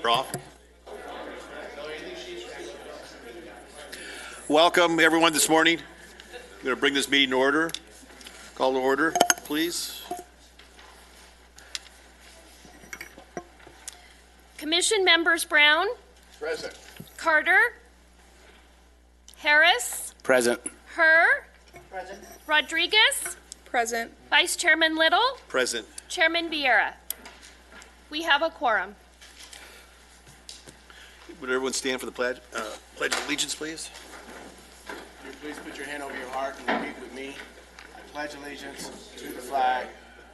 Off. Welcome everyone this morning. I'm going to bring this meeting to order. Call to order, please. Commission members Brown. Present. Carter. Harris. Present. Herr. Present. Rodriguez. Present. Vice Chairman Little. Present. Chairman Vieira. We have a quorum. Would everyone stand for the pledge of allegiance, please? Would you please put your hand over your heart and repeat with me? I pledge allegiance to the flag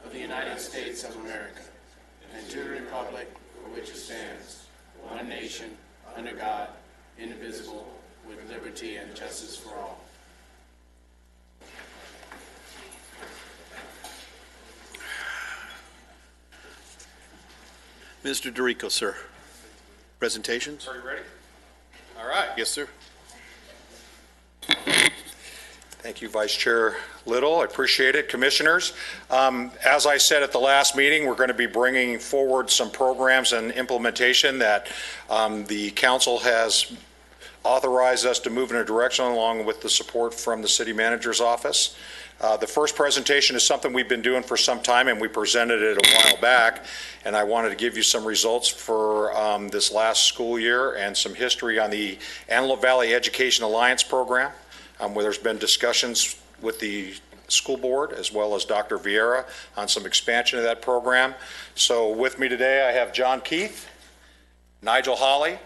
of the United States of America and to the republic for which it stands, one nation, under God, indivisible, with liberty and justice for all. Mr. DeRico, sir. Presentations? Are you ready? All right. Yes, sir. Thank you, Vice Chair Little. I appreciate it. Commissioners, as I said at the last meeting, we're going to be bringing forward some programs and implementation that the council has authorized us to move in a direction along with the support from the city manager's office. The first presentation is something we've been doing for some time, and we presented it a while back, and I wanted to give you some results for this last school year and some history on the Antelope Valley Education Alliance program, where there's been discussions with the school board as well as Dr. Vieira on some expansion of that program. So with me today I have John Keith, Nigel Holly.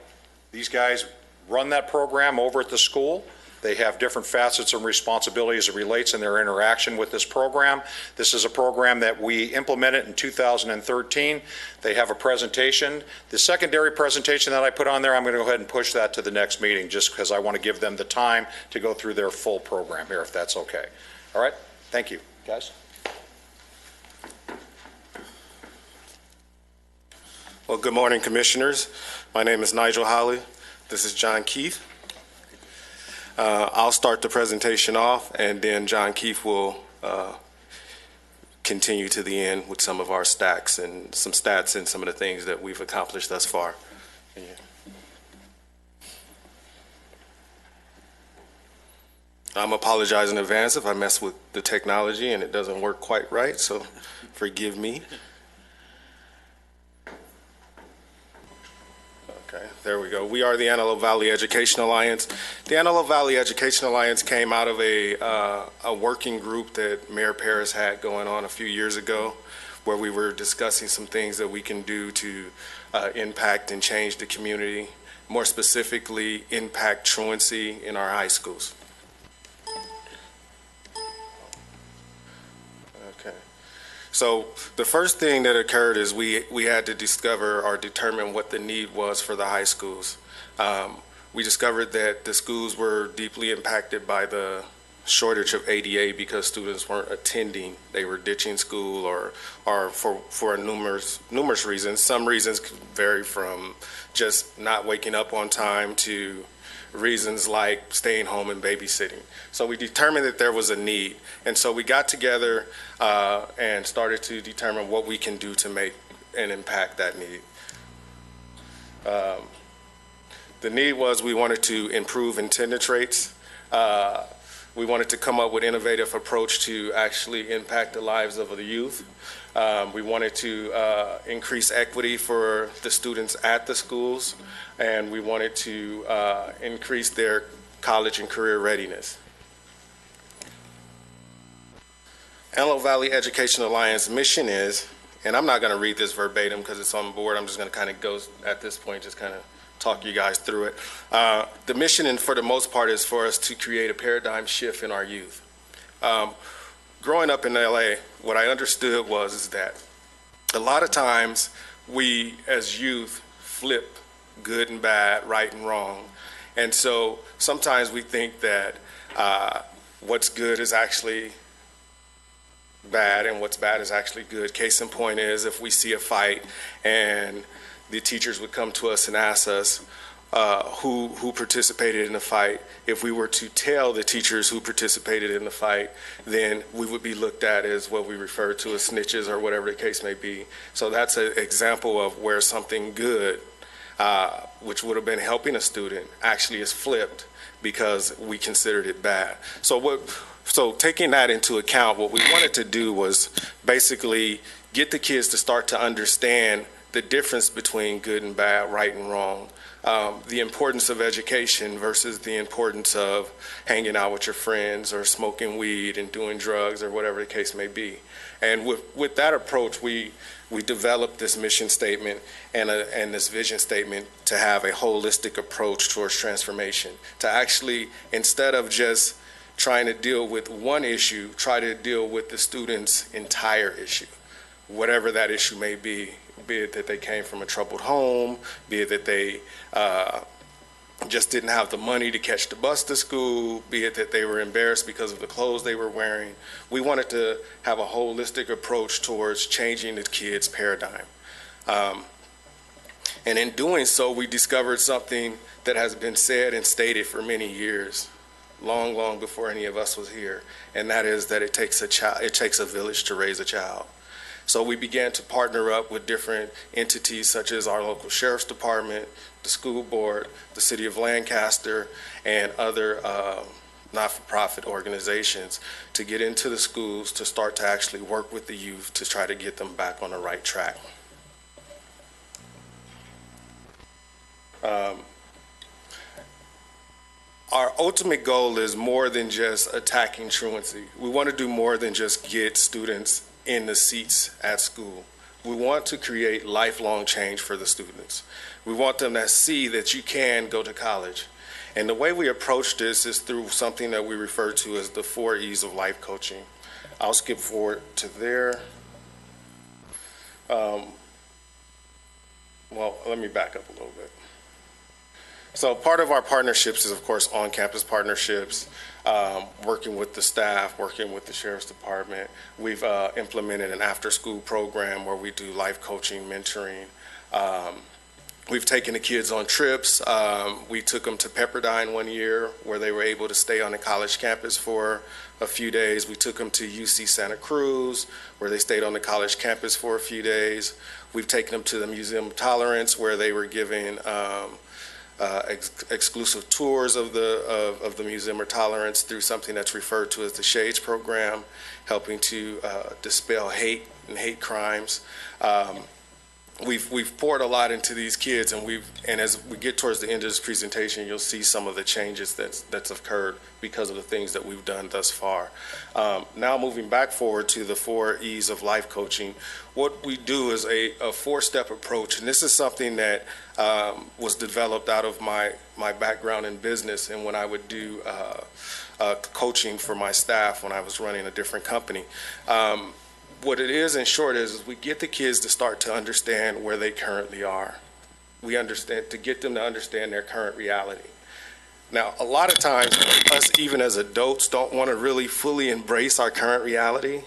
These guys run that program over at the school. They have different facets and responsibilities as it relates in their interaction with this program. This is a program that we implemented in 2013. They have a presentation. The secondary presentation that I put on there, I'm going to go ahead and push that to the next meeting just because I want to give them the time to go through their full program here, if that's okay. All right? Thank you, guys. Well, good morning, Commissioners. My name is Nigel Holly. This is John Keith. I'll start the presentation off, and then John Keith will continue to the end with some of our stats and some of the things that we've accomplished thus far. Yeah. I'm apologizing in advance if I mess with the technology and it doesn't work quite right, so forgive me. Okay, there we go. We are the Antelope Valley Education Alliance. The Antelope Valley Education Alliance came out of a working group that Mayor Paris had going on a few years ago, where we were discussing some things that we can do to impact and change the community, more specifically impact truancy in our high schools. Okay. So the first thing that occurred is we had to discover or determine what the need was for the high schools. We discovered that the schools were deeply impacted by the shortage of ADA because students weren't attending. They were ditching school or for numerous reasons. Some reasons could vary from just not waking up on time to reasons like staying home and babysitting. So we determined that there was a need. And so we got together and started to determine what we can do to make and impact that need. The need was we wanted to improve attendance rates. We wanted to come up with an innovative approach to actually impact the lives of the youth. We wanted to increase equity for the students at the schools, and we wanted to increase their college and career readiness. Antelope Valley Education Alliance mission is, and I'm not going to read this verbatim because it's on the board, I'm just going to kind of go at this point, just kind of talk you guys through it. The mission, and for the most part, is for us to create a paradigm shift in our youth. Growing up in LA, what I understood was that a lot of times we as youth flip good and bad, right and wrong. And so sometimes we think that what's good is actually bad and what's bad is actually good. Case in point is if we see a fight and the teachers would come to us and ask us who participated in the fight. If we were to tell the teachers who participated in the fight, then we would be looked at as what we refer to as snitches or whatever the case may be. So that's an example of where something good which would have been helping a student, actually is flipped because we considered it bad. So taking that into account, what we wanted to do was basically get the kids to start to understand the difference between good and bad, right and wrong, the importance of education versus the importance of hanging out with your friends or smoking weed and doing drugs or whatever the case may be. And with that approach, we developed this mission statement and this vision statement to have a holistic approach towards transformation, to actually, instead of just trying to deal with one issue, try to deal with the student's entire issue, whatever that issue may be it that they came from a troubled home, be it that they just didn't have the money to catch the bus to school, be it that they were embarrassed because of the clothes they were wearing. We wanted to have a holistic approach towards changing the kids' paradigm. And in doing so, we discovered something that has been said and stated for many years, long before any of us was here, and that is that it takes a village to raise a child. So we began to partner up with different entities such as our local sheriff's department, the school board, the city of Lancaster, and other not-for-profit organizations to get into the schools to start to actually work with the youth to try to get them back on the right track. Our ultimate goal is more than just attacking truancy. We want to do more than just get students in the seats at school. We want to create lifelong change for the students. We want them to see that you can go to college. And the way we approach this is through something that we refer to as the 4 E's of life coaching. I'll skip forward to there. Well, let me back up a little bit. So part of our partnerships is, of course, on-campus partnerships, working with the staff, working with the sheriff's department. We've implemented an after-school program where we do life coaching, mentoring. We've taken the kids on trips. We took them to Pepperdine one year where they were able to stay on the college campus for a few days. We took them to UC Santa Cruz where they stayed on the college campus for a few days. We've taken them to the Museum of Tolerance where they were given exclusive tours of the Museum of Tolerance through something that's referred to as the Shades program, helping to dispel hate and hate crimes. We've poured a lot into these kids, and as we get towards the end of this presentation, you'll see some of the changes that's occurred because of the things that we've done thus far. Now moving back forward to the 4 E's of life coaching, what we do is a 4-step approach, and this is something that was developed out of my background in business and when I would do coaching for my staff when I was running a different company. What it is, in short, is we get the kids to start to understand where they currently are. We understand, to get them to understand their current reality. Now, a lot of times, us even as adults don't want to really fully embrace our current reality.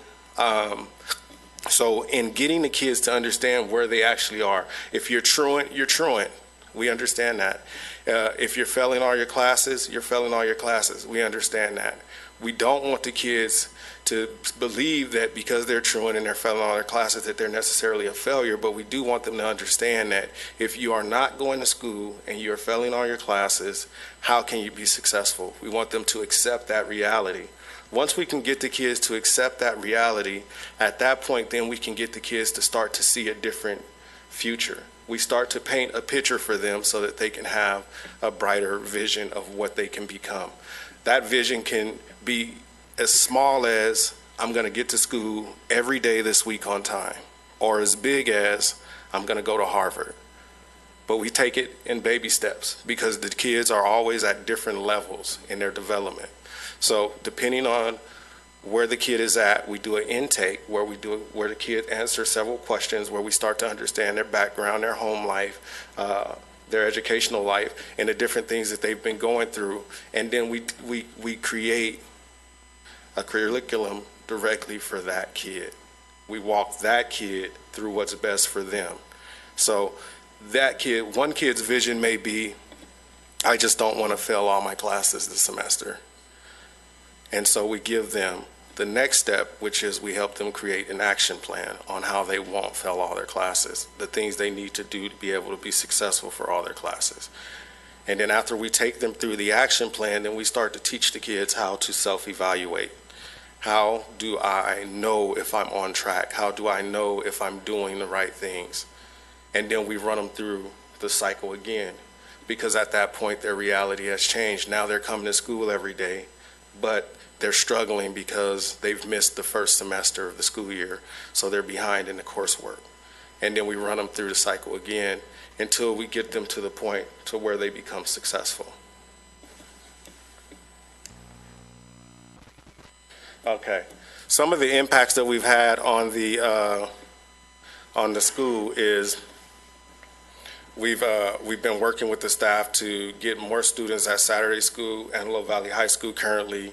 So in getting the kids to understand where they actually are, if you're truant, you're truant. We understand that. If you're failing all your classes, you're failing all your classes. We understand that. We don't want the kids to believe that because they're truant and they're failing all their classes that they're necessarily a failure, but we do want them to understand that if you are not going to school and you're failing all your classes, how can you be successful? We want them to accept that reality. Once we can get the kids to accept that reality, at that point then we can get the kids to start to see a different future. We start to paint a picture for them so that they can have a brighter vision of what they can become. That vision can be as small as I'm going to get to school every day this week on time, or as big as I'm going to go to Harvard. But we take it in baby steps because the kids are always at different levels in their development. So depending on where the kid is at, we do an intake where the kid answers several questions, where we start to understand their background, their home life, their educational life, and the different things that they've been going through. And then we create a curriculum directly for that kid. We walk that kid through what's best for them. So that kid, one kid's vision may be, I just don't want to fail all my classes this semester. And so we give them the next step, which is we help them create an action plan on how they won't fail all their classes, the things they need to do to be able to be successful for all their classes. And then after we take them through the action plan, then we start to teach the kids how to self-evaluate. How do I know if I'm on track? How do I know if I'm doing the right things? And then we run them through the cycle again, because at that point their reality has changed. Now they're coming to school every day, but they're struggling because they've missed the first semester of the school year, so they're behind in the coursework. And then we run them through the cycle again until we get them to the point to where they become successful. Okay, some of the impacts that we've had on the school is we've been working with the staff to get more students at Saturday school. Antelope Valley High School currently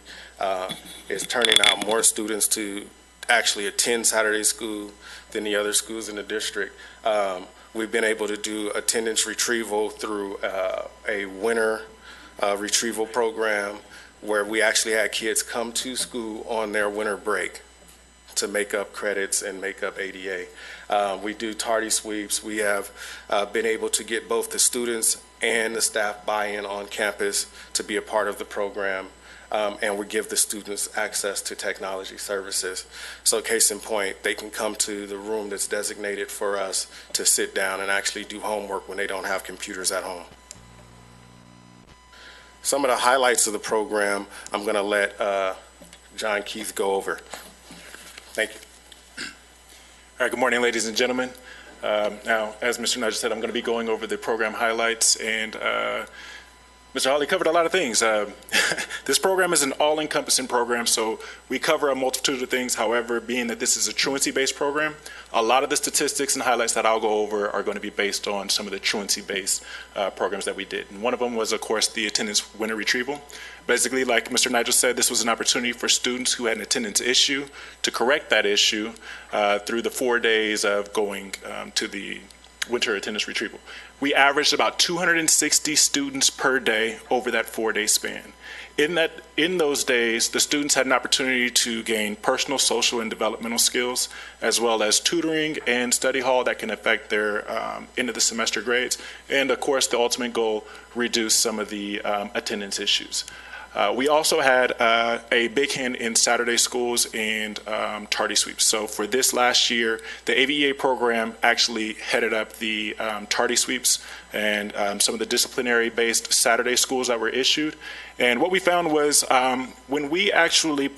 is turning out more students to actually attend Saturday school than the other schools in the district. We've been able to do attendance retrieval through a winter retrieval program where we actually had kids come to school on their winter break to make up credits and make up ADA. We do tardy sweeps. We have been able to get both the students and the staff buy-in on campus to be a part of the program, and we give the students access to technology services. So case in point, they can come to the room that's designated for us to sit down and actually do homework when they don't have computers at home. Some of the highlights of the program, I'm going to let John Keith go over. Thank you. All right, good morning, ladies and gentlemen. Now, as Mr. Nudge said, I'm going to be going over the program highlights, and Mr. Hawley covered a lot of things. This program is an all-encompassing program, so we cover a multitude of things. However, being that this is a truancy-based program, a lot of the statistics and highlights that I'll go over are going to be based on some of the truancy-based programs that we did. And one of them was, of course, the attendance winter retrieval. Basically, like Mr. Nigel said, this was an opportunity for students who had an attendance issue to correct that issue through the 4 days of going to the winter attendance retrieval. We averaged about 260 students per day over that 4-day span. In those days, the students had an opportunity to gain personal, social, and developmental skills, as well as tutoring and study hall that can affect their end of the semester grades. And of course, the ultimate goal, reduce some of the attendance issues. We also had a big hand in Saturday schools and tardy sweeps. So for this last year, the AVEA program actually headed up the tardy sweeps and some of the disciplinary-based Saturday schools that were issued. And what we found was when we actually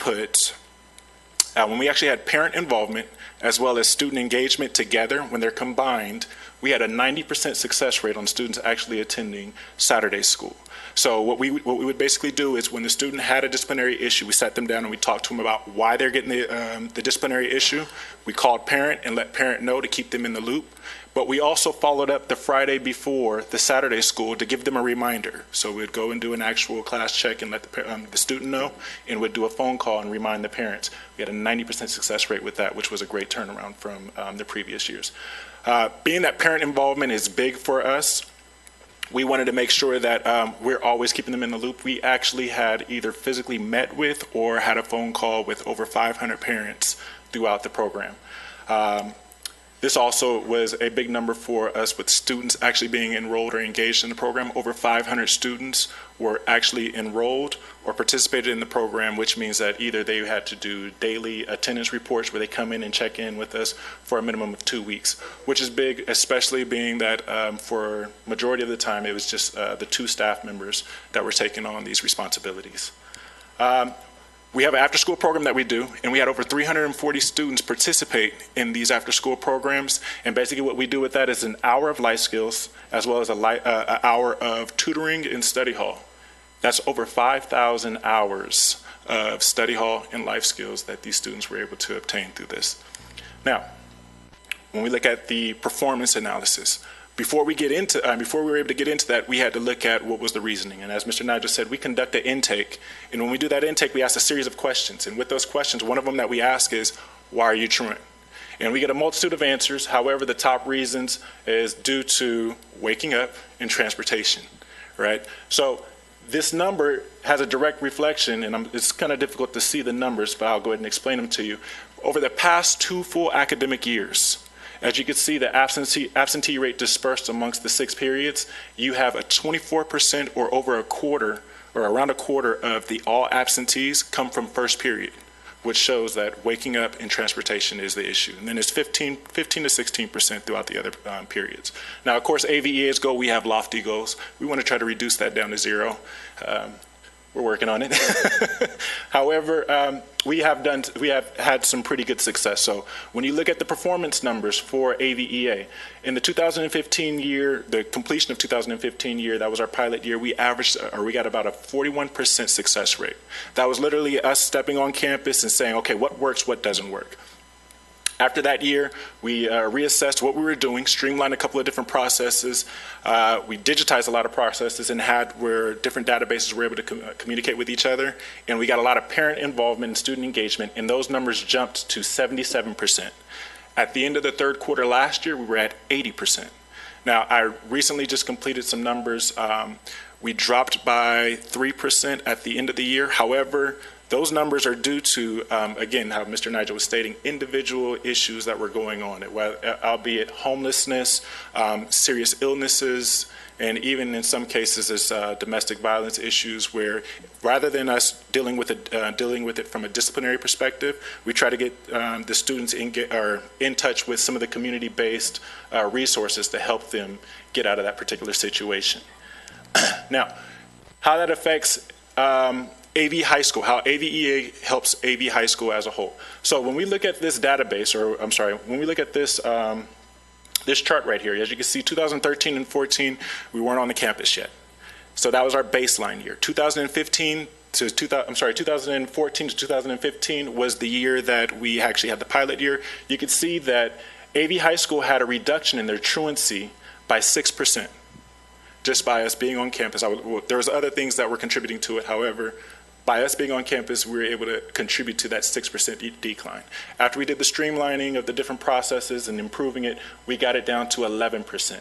had parent involvement as well as student engagement together, when they're combined, we had a 90% success rate on students actually attending Saturday school. So what we would basically do is when the student had a disciplinary issue, we sat them down and we talked to them about why they're getting the disciplinary issue. We called parent and let parent know to keep them in the loop. But we also followed up the Friday before the Saturday school to give them a reminder. So we'd go and do an actual class check and let the student know, and we'd do a phone call and remind the parents. We had a 90% success rate with that, which was a great turnaround from the previous years. Being that parent involvement is big for us, we wanted to make sure that we're always keeping them in the loop. We actually had either physically met with or had a phone call with over 500 parents throughout the program. This also was a big number for us with students actually being enrolled or engaged in the program. Over 500 students were actually enrolled or participated in the program, which means that either they had to do daily attendance reports where they come in and check in with us for a minimum of 2 weeks, which is big, especially being that for majority of the time it was just the 2 staff members that were taking on these responsibilities. We have an after-school program that we do, and we had over 340 students participate in these after-school programs. And basically what we do with that is an hour of life skills, as well as an hour of tutoring and study hall. That's over 5,000 hours of study hall and life skills that these students were able to obtain through this. Now, when we look at the performance analysis, before we were able to get into that, we had to look at what was the reasoning. And as Mr. Nigel said, we conduct an intake. And when we do that intake, we ask a series of questions. And with those questions, one of them that we ask is, why are you truant? And we get a multitude of answers. However, the top reasons is due to waking up and transportation, right? So this number has a direct reflection, and it's kind of difficult to see the numbers, but I'll go ahead and explain them to you. Over the past 2 full academic years, as you can see, the absentee rate dispersed amongst the 6 periods, you have a 24% or over a quarter, or around a quarter of the all absentees come from first period, which shows that waking up and transportation is the issue. And then it's 15 to 16% throughout the other periods. Now, of course, AVEA's goal, we have lofty goals. We want to try to reduce that down to 0. We're working on it. However, we have had some pretty good success. So when you look at the performance numbers for AVEA, in the 2015 year, the completion of 2015 year, that was our pilot year, we got about a 41% success rate. That was literally us stepping on campus and saying, okay, what works, what doesn't work? After that year, we reassessed what we were doing, streamlined a couple of different processes. We digitized a lot of processes and had where different databases were able to communicate with each other. And we got a lot of parent involvement and student engagement, and those numbers jumped to 77%. At the end of the 3rd quarter last year, we were at 80%. Now, I recently just completed some numbers. We dropped by 3% at the end of the year. However, those numbers are due to, again, how Mr. Nigel was stating, individual issues that were going on, albeit homelessness, serious illnesses, and even in some cases there's domestic violence issues where rather than us dealing with it from a disciplinary perspective, we try to get the students in touch with some of the community-based resources to help them get out of that particular situation. Now, how that affects AV High School, how AVEA helps AV High School as a whole. So when we look at this database, when we look at this this chart right here, as you can see, 2013 and 14, we weren't on the campus yet. So that was our baseline year. 2014 to 2015 was the year that we actually had the pilot year. You could see that AV High School had a reduction in their truancy by 6%. Just by us being on campus. There was other things that were contributing to it. However, by us being on campus, we were able to contribute to that 6% decline. After we did the streamlining of the different processes and improving it, we got it down to 11%.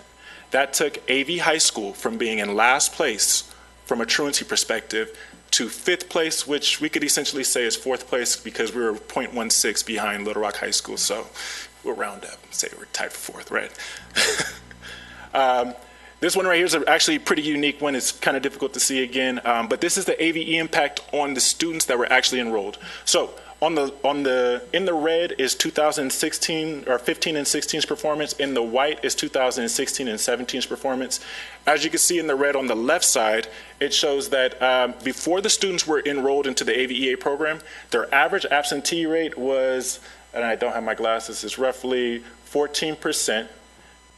That took AV High School from being in last place from a truancy perspective to 5th place, which we could essentially say is 4th place because we were 0.16 behind Little Rock High School. So we'll round up and say we're tied for 4th, right? This one right here is actually a pretty unique one. It's kind of difficult to see again, but this is the AVE impact on the students that were actually enrolled. So in the red is 2016 or 15 and 16's performance. In the white is 2016 and 17's performance. As you can see in the red on the left side, it shows that before the students were enrolled into the AVEA program, their average absentee rate was, and I don't have my glasses, is roughly 14%.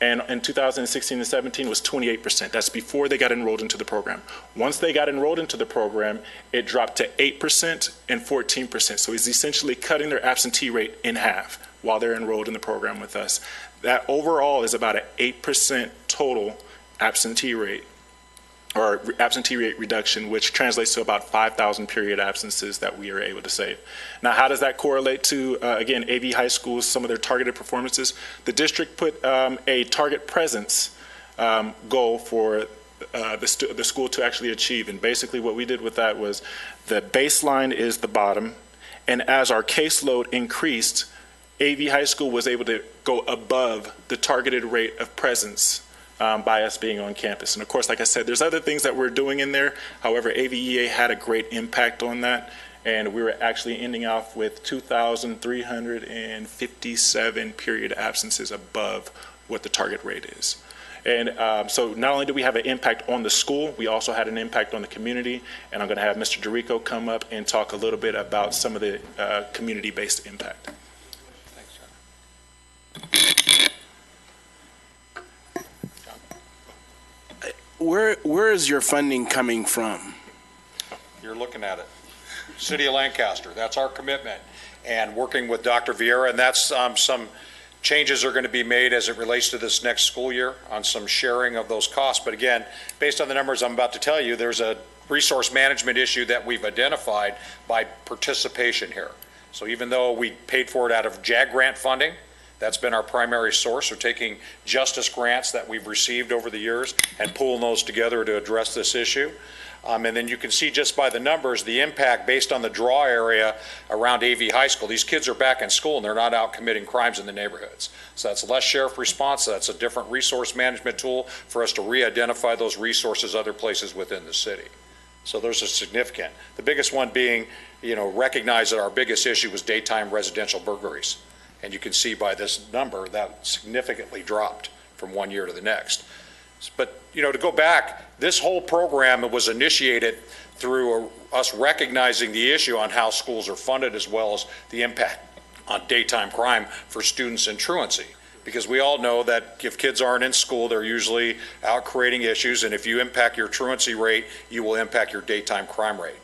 And in 2016 and 17 was 28%. That's before they got enrolled into the program. Once they got enrolled into the program, it dropped to 8% and 14%. So it's essentially cutting their absentee rate in half while they're enrolled in the program with us. That overall is about an 8% total absentee rate, or absentee rate reduction, which translates to about 5,000 period absences that we are able to save. Now, how does that correlate to, again, AV High School's, some of their targeted performances? The district put a target presence goal for the school to actually achieve. And basically what we did with that was the baseline is the bottom, and as our caseload increased, AV High School was able to go above the targeted rate of presence by us being on campus. And of course, like I said, there's other things that we're doing in there. However, AVEA had a great impact on that, and we were actually ending off with 2,357 period absences above what the target rate is. And so not only do we have an impact on the school, we also had an impact on the community, and I'm going to have Mr. Dorico come up and talk a little bit about some of the community-based impact. Where is your funding coming from? You're looking at it. City of Lancaster, that's our commitment. And working with Dr. Vieira, and that's some changes are going to be made as it relates to this next school year on some sharing of those costs. But again, based on the numbers I'm about to tell you, there's a resource management issue that we've identified by participation here. So even though we paid for it out of JAG grant funding, That's been our primary source. We're taking justice grants that we've received over the years and pulling those together to address this issue. And then you can see just by the numbers, the impact based on the draw area around AV High School. These kids are back in school and they're not out committing crimes in the neighborhoods. So that's less sheriff response. That's a different resource management tool for us to re-identify those resources other places within the city. So those are significant. The biggest one being, recognize that our biggest issue was daytime residential burglaries. And you can see by this number that significantly dropped from one year to the next. But, to go back, this whole program was initiated through us recognizing the issue on how schools are funded as well as the impact on daytime crime for students and truancy. Because we all know that if kids aren't in school, they're usually out creating issues, and if you impact your truancy rate, you will impact your daytime crime rate.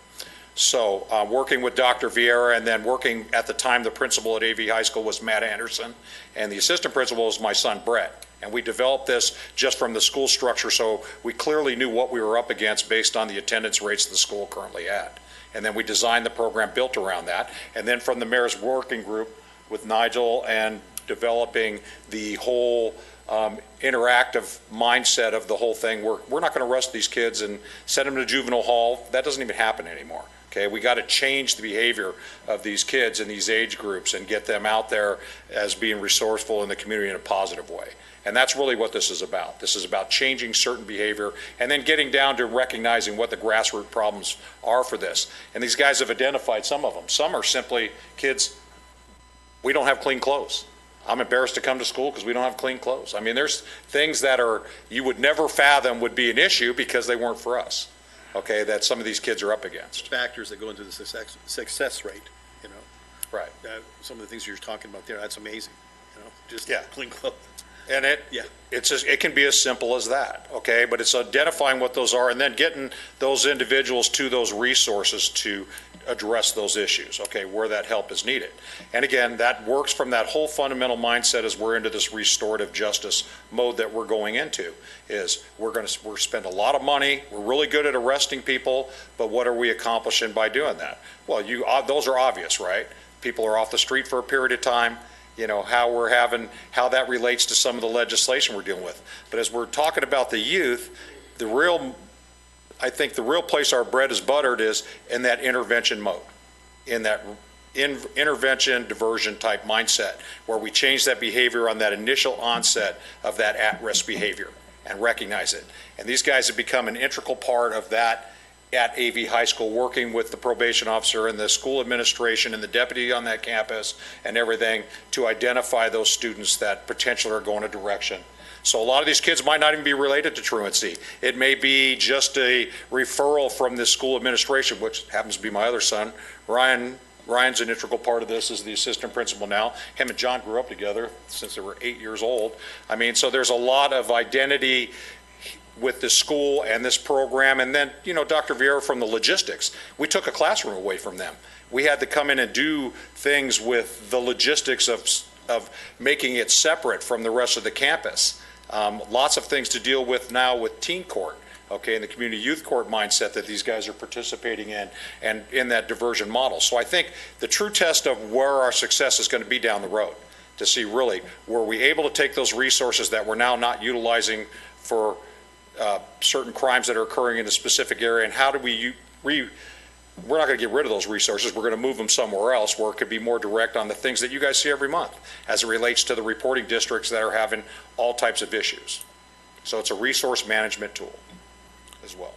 So working with Dr. Vieira, and then working at the time, the principal at AV High School was Matt Anderson, and the assistant principal was my son Brett. And we developed this just from the school structure, so we clearly knew what we were up against based on the attendance rates the school currently had. And then we designed the program built around that. And then from the mayor's working group with Nigel and developing the whole interactive mindset of the whole thing, we're not going to arrest these kids and send them to juvenile hall. That doesn't even happen anymore. Okay, we got to change the behavior of these kids in these age groups and get them out there as being resourceful in the community in a positive way. And that's really what this is about. This is about changing certain behavior and then getting down to recognizing what the grassroots problems are for this. And these guys have identified some of them. Some are simply kids, we don't have clean clothes. I'm embarrassed to come to school because we don't have clean clothes. I mean, there's things that you would never fathom would be an issue because they weren't for us. Okay, that some of these kids are up against. Factors that go into the success rate, Right. Some of the things you're talking about there, that's amazing, just Yeah. clean clothes. And it can be as simple as that, okay? But it's identifying what those are and then getting those individuals to those resources to address those issues, okay, where that help is needed. And again, that works from that whole fundamental mindset as we're into this restorative justice mode that we're going into, is we're spend a lot of money, we're really good at arresting people, but what are we accomplishing by doing that? Well, those are obvious, right? People are off the street for a period of time, how that relates to some of the legislation we're dealing with. But as we're talking about the youth, I think the real place our bread is buttered is in that intervention mode, in that intervention diversion type mindset, where we change that behavior on that initial onset of that at-risk behavior and recognize it. And these guys have become an integral part of that at AV High School, working with the probation officer and the school administration and the deputy on that campus and everything to identify those students that potentially are going a direction. So a lot of these kids might not even be related to truancy. It may be just a referral from the school administration, which happens to be my other son. Ryan's an integral part of this as the assistant principal now. Him and John grew up together since they were 8 years old. I mean, so there's a lot of identity with this school and this program. And then, Dr. Vieira from the logistics, we took a classroom away from them. We had to come in and do things with the logistics of making it separate from the rest of the campus. Lots of things to deal with now with teen court, okay, and the community youth court mindset that these guys are participating in and in that diversion model. So I think the true test of where our success is going to be down the road to see really, were we able to take those resources that we're now not utilizing for certain crimes that are occurring in a specific area, and how do we're not going to get rid of those resources. We're going to move them somewhere else where it could be more direct on the things that you guys see every month as it relates to the reporting districts that are having all types of issues. So it's a resource management tool as well.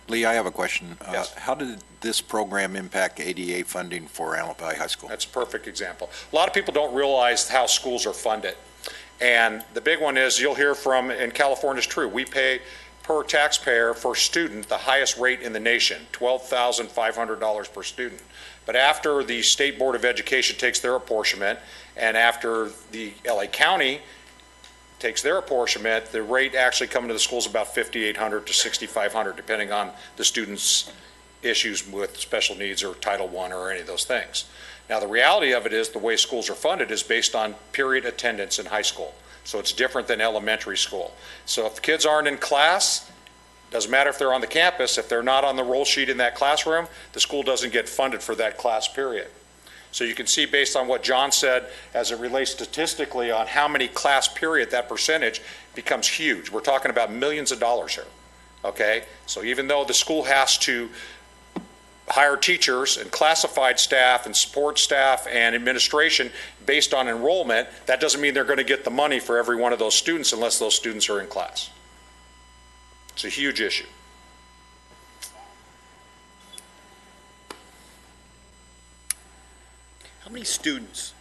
Lee, I have a question. Yes. How did this program impact ADA funding for Antelope Valley High School? That's a perfect example. A lot of people don't realize how schools are funded. And the big one is, you'll hear from, in California is true, we pay per taxpayer for student the highest rate in the nation, $12,500 per student. But after the State Board of Education takes their apportionment, and after the LA County takes their apportionment, the rate actually coming to the school is about $5,800 to $6,500, depending on the student's issues with special needs or Title I or any of those things. Now, the reality of it is the way schools are funded is based on period attendance in high school. So it's different than elementary school. So if kids aren't in class, doesn't matter if they're on the campus, if they're not on the roll sheet in that classroom, the school doesn't get funded for that class period. So you can see based on what John said, as it relates statistically on how many class period, that percentage becomes huge. We're talking about millions of dollars here, okay? So even though the school has to hire teachers and classified staff and support staff and administration based on enrollment, that doesn't mean they're going to get the money for every one of those students unless those students are in class. It's a huge issue. How many students,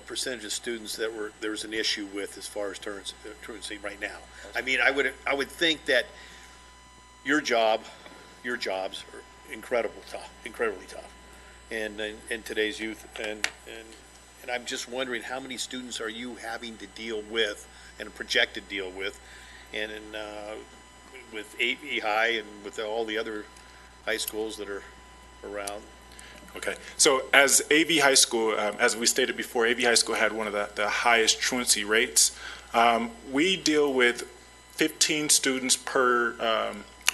percentage of students that there was an issue with as far as truancy right now? I mean, I would think that your jobs are incredibly tough, and in today's youth, and I'm just wondering how many students are you having to deal with and projected deal with, and with AV High and with all the other high schools that are around. Okay, so as AV High School, as we stated before, AV High School had one of the highest truancy rates. We deal with 15 students per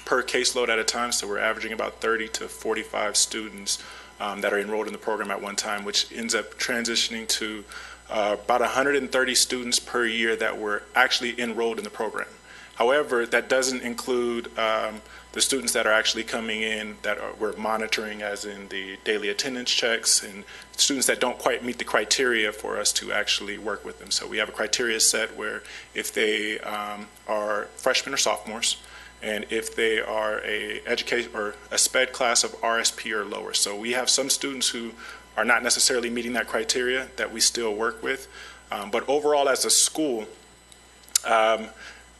caseload at a time, so we're averaging about 30 to 45 students that are enrolled in the program at one time, which ends up transitioning to about 130 students per year that were actually enrolled in the program. However, that doesn't include the students that are actually coming in that we're monitoring, as in the daily attendance checks, and students that don't quite meet the criteria for us to actually work with them. So we have a criteria set where if they are freshmen or sophomores, and if they are a education or a SPED class of RSP or lower. So we have some students who are not necessarily meeting that criteria that we still work with. But overall, as a school,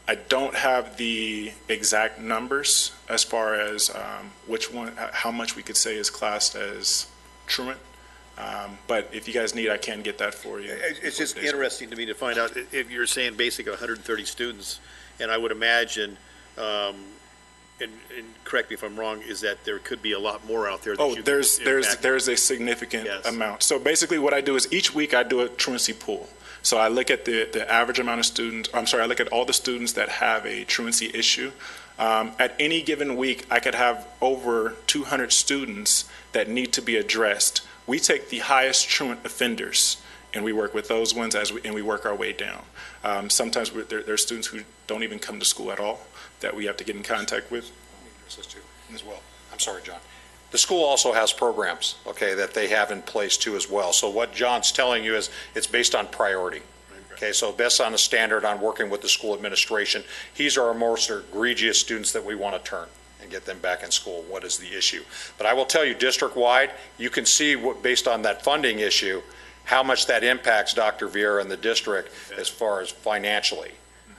I don't have the exact numbers as far as how much we could say is classed as truant. But if you guys need, I can get that for you. It's just interesting to me to find out if you're saying basically 130 students, and I would imagine, and correct me if I'm wrong, is that there could be a lot more out there. That There's a significant amount. So basically what I do is each week I do a truancy pool. So I look at the average amount of students, I look at all the students that have a truancy issue. At any given week, I could have over 200 students that need to be addressed. We take the highest truant offenders, and we work with those ones and we work our way down. Sometimes there are students who don't even come to school at all that we have to get in contact with. As well. I'm sorry, John. The school also has programs, okay, that they have in place too as well. So what John's telling you is it's based on priority. Okay, so based on a standard on working with the school administration, these are our most egregious students that we want to turn and get them back in school. What is the issue? But I will tell you, district-wide, you can see what, based on that funding issue, how much that impacts Dr. Vieira and the district as far as financially.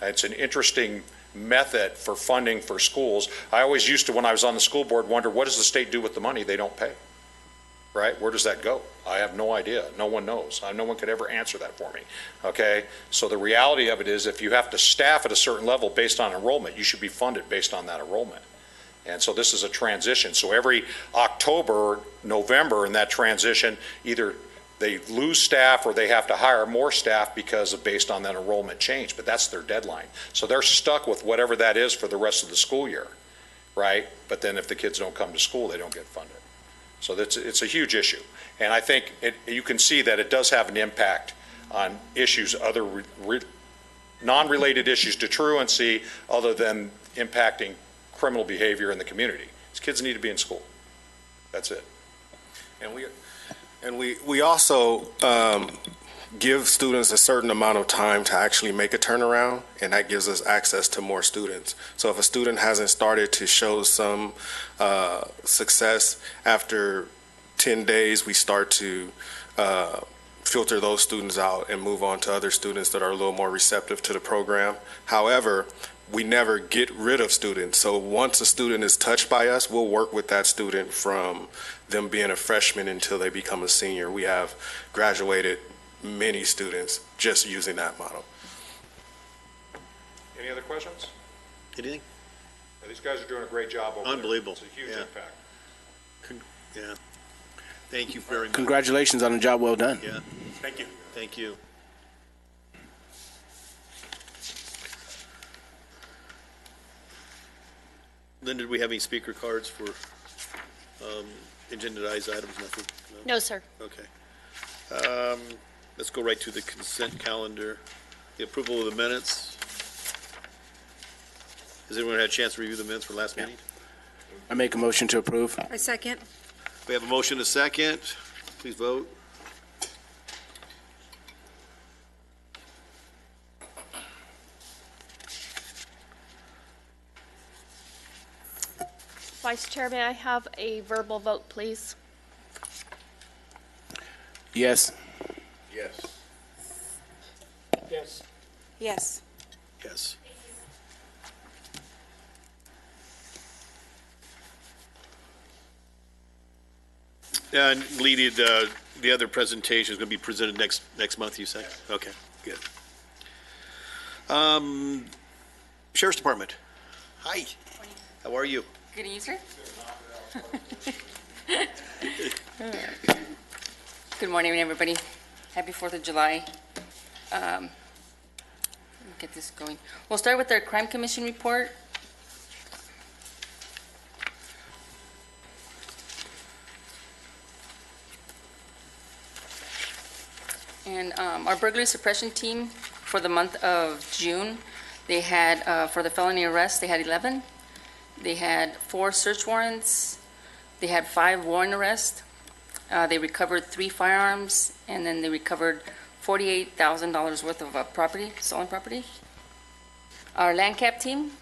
It's an interesting method for funding for schools. I always used to, when I was on the school board, wonder what does the state do with the money they don't pay? Right? Where does that go? I have no idea. No one knows. No one could ever answer that for me. Okay? So the reality of it is if you have to staff at a certain level based on enrollment, you should be funded based on that enrollment. And so this is a transition. So every October, November in that transition, either they lose staff or they have to hire more staff because of based on that enrollment change, but that's their deadline. So they're stuck with whatever that is for the rest of the school year, right? But then if the kids don't come to school, they don't get funded. So it's a huge issue. And I think you can see that it does have an impact on issues, other non-related issues to truancy other than impacting criminal behavior in the community. These kids need to be in school. That's it. And we also give students a certain amount of time to actually make a turnaround, and that gives us access to more students. So if a student hasn't started to show some success after 10 days, we start to filter those students out and move on to other students that are a little more receptive to the program. However, we never get rid of students. So once a student is touched by us, we'll work with that student from them being a freshman until they become a senior. We have graduated many students just using that model. Any other questions? Anything? These guys are doing a great job over Unbelievable. there. It's a huge impact. Yeah. Thank you very much. Congratulations on a job well done. Yeah. Thank you. Thank you. Lynn, did we have any speaker cards for agendized items? Nothing? No, sir. Okay. Let's go right to the consent calendar. The approval of the minutes. Has everyone had a chance to review the minutes for last meeting? I make a motion to approve. I second. We have a motion and a second. Please vote. Vice Chair, may I have a verbal vote, please? Yes. Yes. Yes. Yes. Yes. And Lee, the other presentation is going to be presented next month, you say? Okay, good. Sheriff's Department. Hi. How are you? Good evening, sir. Good morning, everybody. Happy 4th of July. Let me get this going. We'll start with our Crime Commission report. And our burglary suppression team for the month of June, they had, for the felony arrest, they had 11. They had 4 search warrants. They had 5 warrant arrests. They recovered 3 firearms, and then they recovered $48,000 worth of property, stolen property. Our LANCAP team,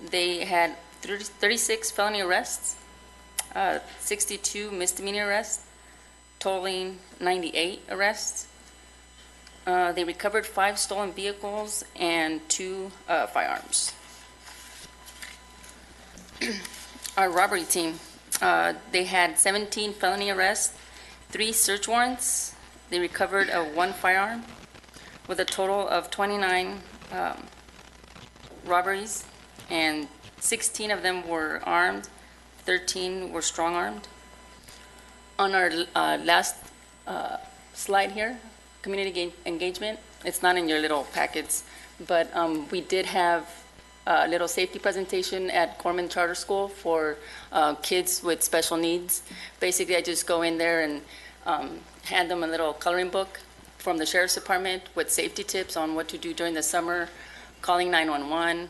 they had 36 felony arrests, 62 misdemeanor arrests, totaling 98 arrests. They recovered 5 stolen vehicles and 2 firearms. Our robbery team, they had 17 felony arrests, 3 search warrants. They recovered 1 firearm with a total of 29 robberies, and 16 of them were armed, 13 were strong-armed. On our last slide here, community engagement, it's not in your little packets, but we did have a little safety presentation at Corman Charter School for kids with special needs. Basically, I just go in there and hand them a little coloring book from the Sheriff's Department with safety tips on what to do during the summer, calling 911,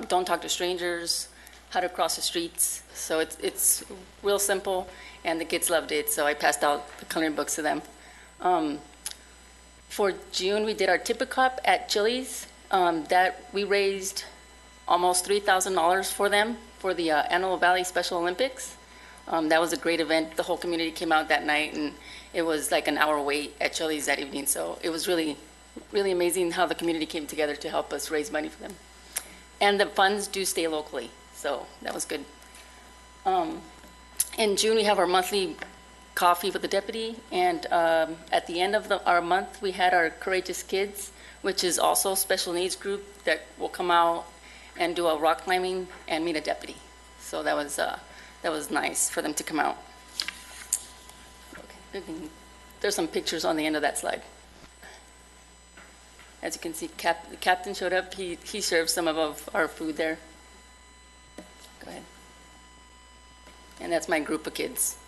don't talk to strangers, how to cross the streets. So it's real simple, and the kids loved it, so I passed out the coloring books to them. For June, we did our Tippecop at Chili's. That we raised almost $3,000 for them for the Antelope Valley Special Olympics. That was a great event. The whole community came out that night, and it was like an hour wait at Chili's that evening. So it was really, really amazing how the community came together to help us raise money for them. And the funds do stay locally, so that was good. In June, we have our monthly coffee with the deputy, and at the end of our month, we had our Courageous Kids, which is also a special needs group that will come out and do a rock climbing and meet a deputy. So that was nice for them to come out. Okay. There's some pictures on the end of that slide. As you can see, the captain showed up. He served some of our food there. Go ahead. And that's my group of kids.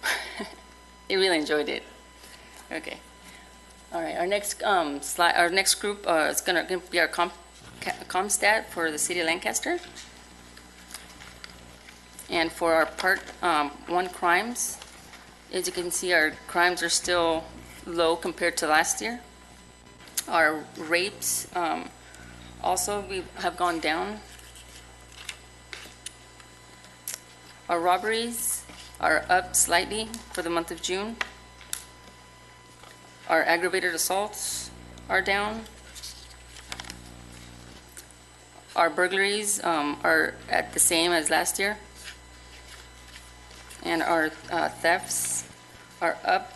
They really enjoyed it. Okay. All right, our next slide, our next group is going to be our ComStat for the city of Lancaster. And for our part 1 crimes, as you can see, our crimes are still low compared to last year. Our rapes also we have gone down. Our robberies are up slightly for the month of June. Our aggravated assaults are down. Our burglaries are at the same as last year. And our thefts are up.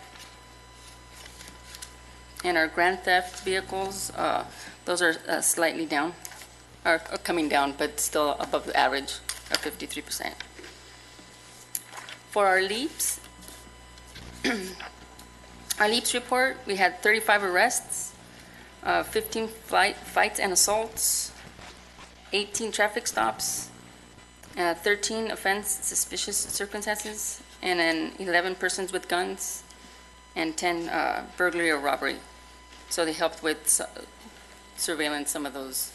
And our grand theft vehicles, those are slightly down, are coming down, but still above the average of 53%. For our leaps, our LEAPS report, we had 35 arrests, 15 fights and assaults, 18 traffic stops, 13 offense suspicious circumstances, and then 11 persons with guns, and 10 burglary or robbery. So they helped with surveillance, some of those.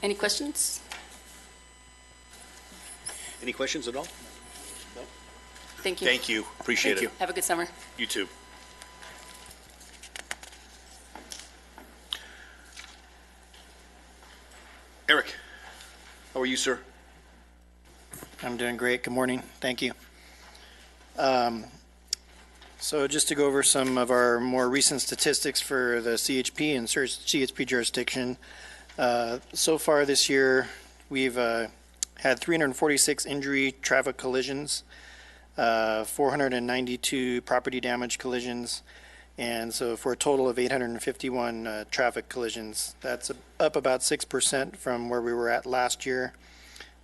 Any questions? Any questions at all? Thank you. Thank you. Appreciate it. Have a good summer. You too. Eric, how are you, sir? I'm doing great. Good morning. Thank you. So just to go over some of our more recent statistics for the CHP and CHP jurisdiction, so far this year, we've had 346 injury traffic collisions, 492 property damage collisions, and so for a total of 851 traffic collisions. That's up about 6% from where we were at last year,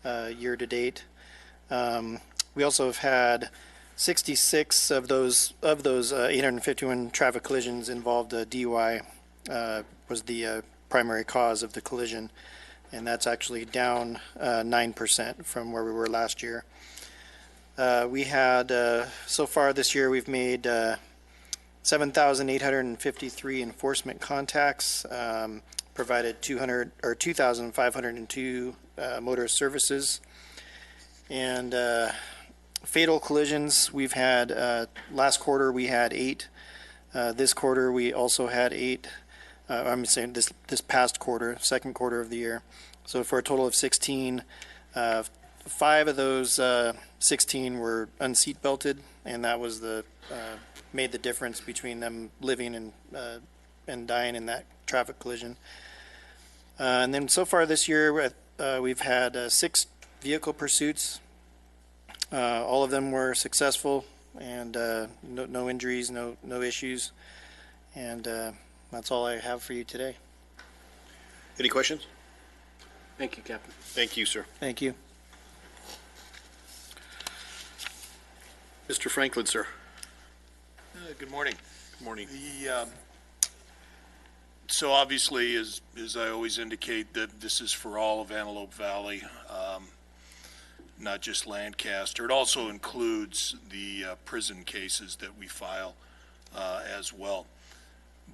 year to date. We also have had 66 of those 851 traffic collisions involved DUI was the primary cause of the collision, and that's actually down 9% from where we were last year. We had so far this year we've made 7,853 enforcement contacts, provided 2,502 motorist services, and fatal collisions we've had last quarter we had 8. This quarter we also had 8. I'm saying this past quarter, second quarter of the year. So for a total of 16, 5 of those 16 were unseat belted, and that was the made the difference between them living and dying in that traffic collision. And then so far this year, we've had 6 vehicle pursuits. All of them were successful, and no injuries, no issues, and that's all I have for you today. Any questions? Thank you, Captain. Thank you, sir. Thank you. Mr. Franklin, sir. Good morning. Good morning. So obviously, as I always indicate, that this is for all of Antelope Valley, not just Lancaster. It also includes the prison cases that we file as well.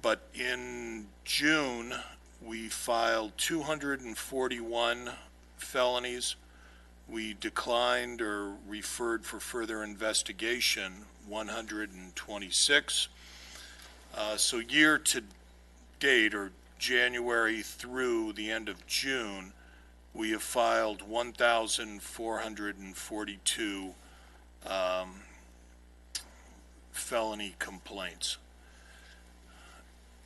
But in June, we filed 241 felonies. We declined or referred for further investigation 126. So year to date, or January through the end of June, we have filed 1,442 felony complaints.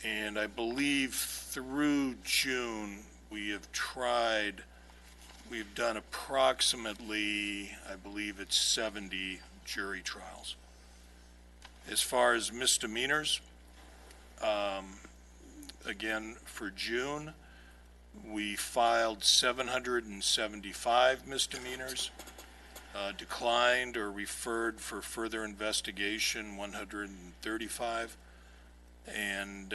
And I believe through June, we've done approximately, I believe it's 70 jury trials. As far as misdemeanors, again, for June, we filed 775 misdemeanors, declined or referred for further investigation 135, and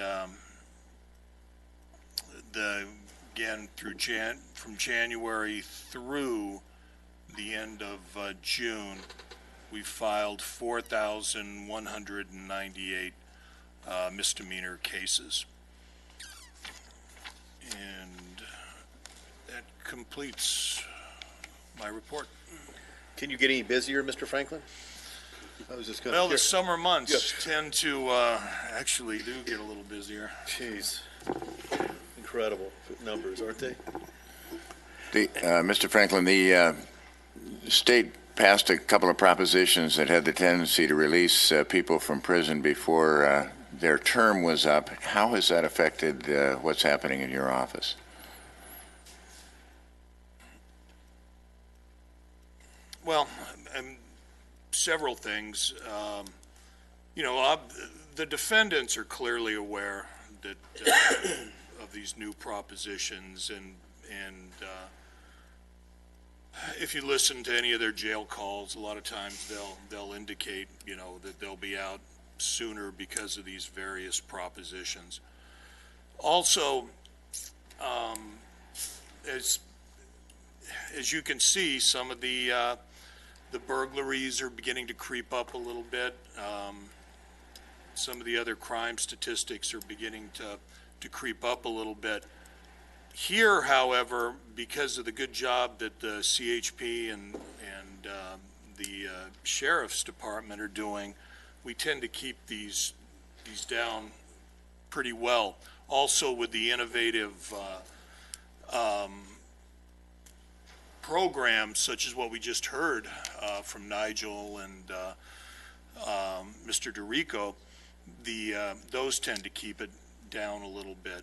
again from January through the end of June, we filed 4,198 misdemeanor cases. And that completes my report. Can you get any busier, Mr. Franklin? I was just going Well, the summer months tend to actually do get a little busier. Jeez. Incredible numbers, aren't they? Mr. Franklin, the state passed a couple of propositions that had the tendency to release people from prison before their term was up. How has that affected what's happening in your office? Well, several things. The defendants are clearly aware that of these new propositions, and if you listen to any of their jail calls, a lot of times they'll indicate, that they'll be out sooner because of these various propositions. Also, as you can see, some of the The burglaries are beginning to creep up a little bit. Some of the other crime statistics are beginning to creep up a little bit. Here, however, because of the good job that the CHP and the Sheriff's Department are doing, we tend to keep these down pretty well. Also, with the innovative programs such as what we just heard from Nigel and Mr. DeRico, those tend to keep it down a little bit.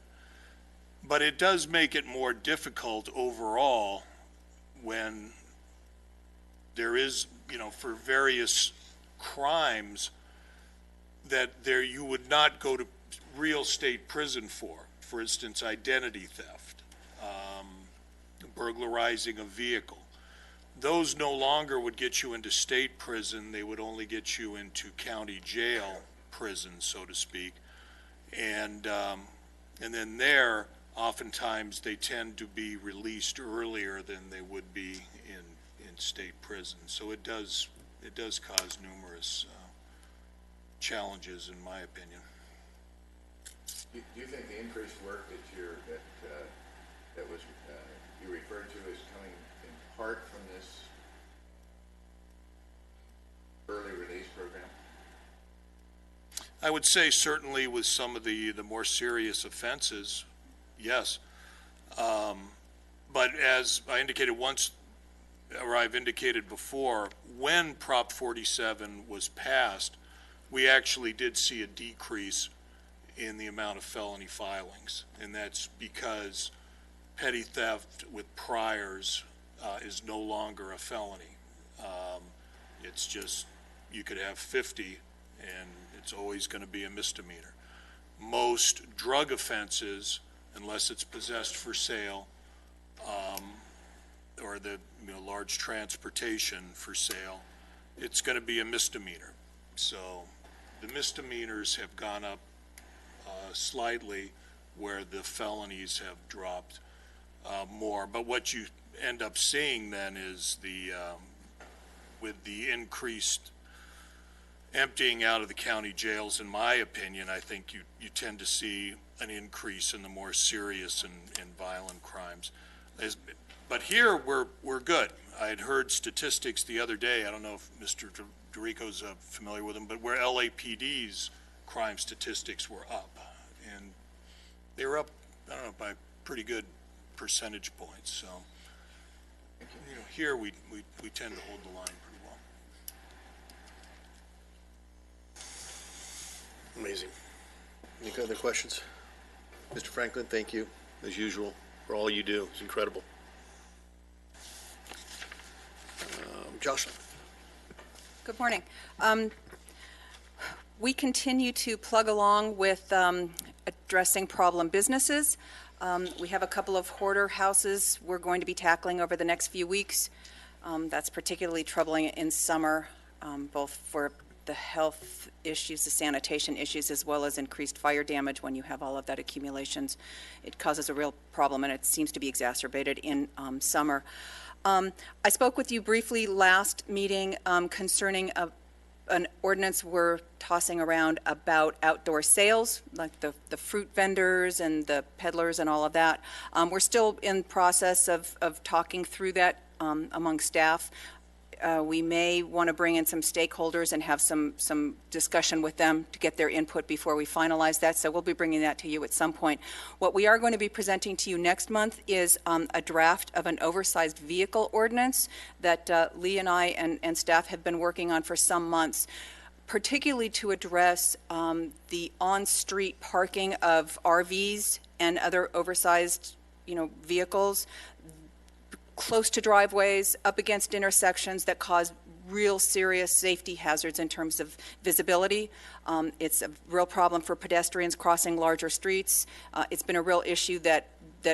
But it does make it more difficult overall when there is, for various crimes that you would not go to real state prison for instance, identity theft, burglarizing a vehicle. Those no longer would get you into state prison. They would only get you into county jail prison, so to speak. And then there, oftentimes they tend to be released earlier than they would be in state prison. So it does cause numerous challenges, in my opinion. Do you think the increased work that you referred to is coming in part from this early release program? I would say certainly with some of the more serious offenses, yes. But as I indicated once, or I've indicated before, when Prop 47 was passed, we actually did see a decrease in the amount of felony filings. And that's because petty theft with priors is no longer a felony. It's just, you could have 50 and it's always going to be a misdemeanor. Most drug offenses, unless it's possessed for sale, or the large transportation for sale, it's going to be a misdemeanor. So the misdemeanors have gone up slightly, where the felonies have dropped more. But what you end up seeing then is with the increased emptying out of the county jails, in my opinion, I think you tend to see an increase in the more serious and violent crimes. But here we're good. I had heard statistics the other day, I don't know if Mr. DeRico's familiar with them, but where LAPD's crime statistics were up. And they were up, I don't know, by pretty good percentage points. So, here we tend to hold the line pretty well. Amazing. Any other questions? Mr. Franklin, thank you, as usual, for all you do. It's incredible. Jocelyn. Good morning. We continue to plug along with addressing problem businesses. We have a couple of hoarder houses we're going to be tackling over the next few weeks. That's particularly troubling in summer, both for the health issues, the sanitation issues, as well as increased fire damage when you have all of that accumulations. It causes a real problem, and it seems to be exacerbated in summer. I spoke with you briefly last meeting concerning an ordinance we're tossing around about outdoor sales, like the fruit vendors and the peddlers and all of that. We're still in process of talking through that among staff. We may want to bring in some stakeholders and have some discussion with them to get their input before we finalize that, so we'll be bringing that to you at some point. What we are going to be presenting to you next month is a draft of an oversized vehicle ordinance that Lee and I and staff have been working on for some months, particularly to address the on-street parking of RVs and other oversized, vehicles close to driveways, up against intersections that cause real serious safety hazards in terms of visibility. It's a real problem for pedestrians crossing larger streets. It's been a real issue that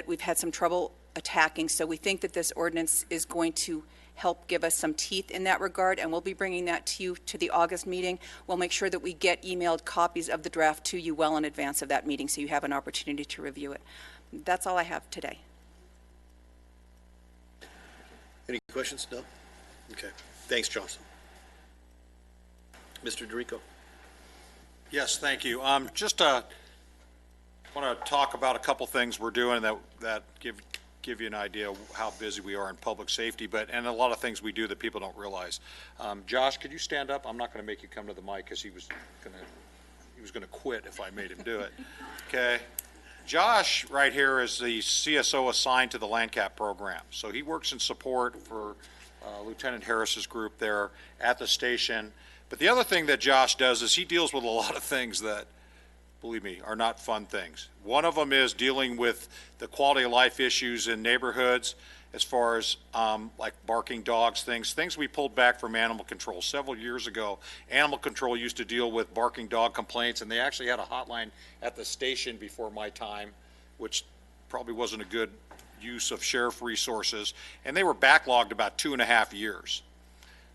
we've had some trouble attacking, so we think that this ordinance is going to help give us some teeth in that regard, and we'll be bringing that to you to the August meeting. We'll make sure that we get emailed copies of the draft to you well in advance of that meeting, so you have an opportunity to review it. That's all I have today. Any questions? No? Okay, thanks, Johnson. Mr. DeRico? Yes, thank you. Just want to talk about a couple things we're doing that give you an idea of how busy we are in public safety, and a lot of things we do that people don't realize. Josh, could you stand up? I'm not going to make you come to the mic because he was going to quit if I made him do it. Okay. Josh right here is the CSO assigned to the LANCAP program. So he works in support for Lieutenant Harris's group there at the station. But the other thing that Josh does is he deals with a lot of things that, believe me, are not fun things. One of them is dealing with the quality of life issues in neighborhoods as far as like barking dogs, things we pulled back from animal control. Several years ago, animal control used to deal with barking dog complaints, and they actually had a hotline at the station before my time, which probably wasn't a good use of sheriff resources, and they were backlogged about 2.5 years.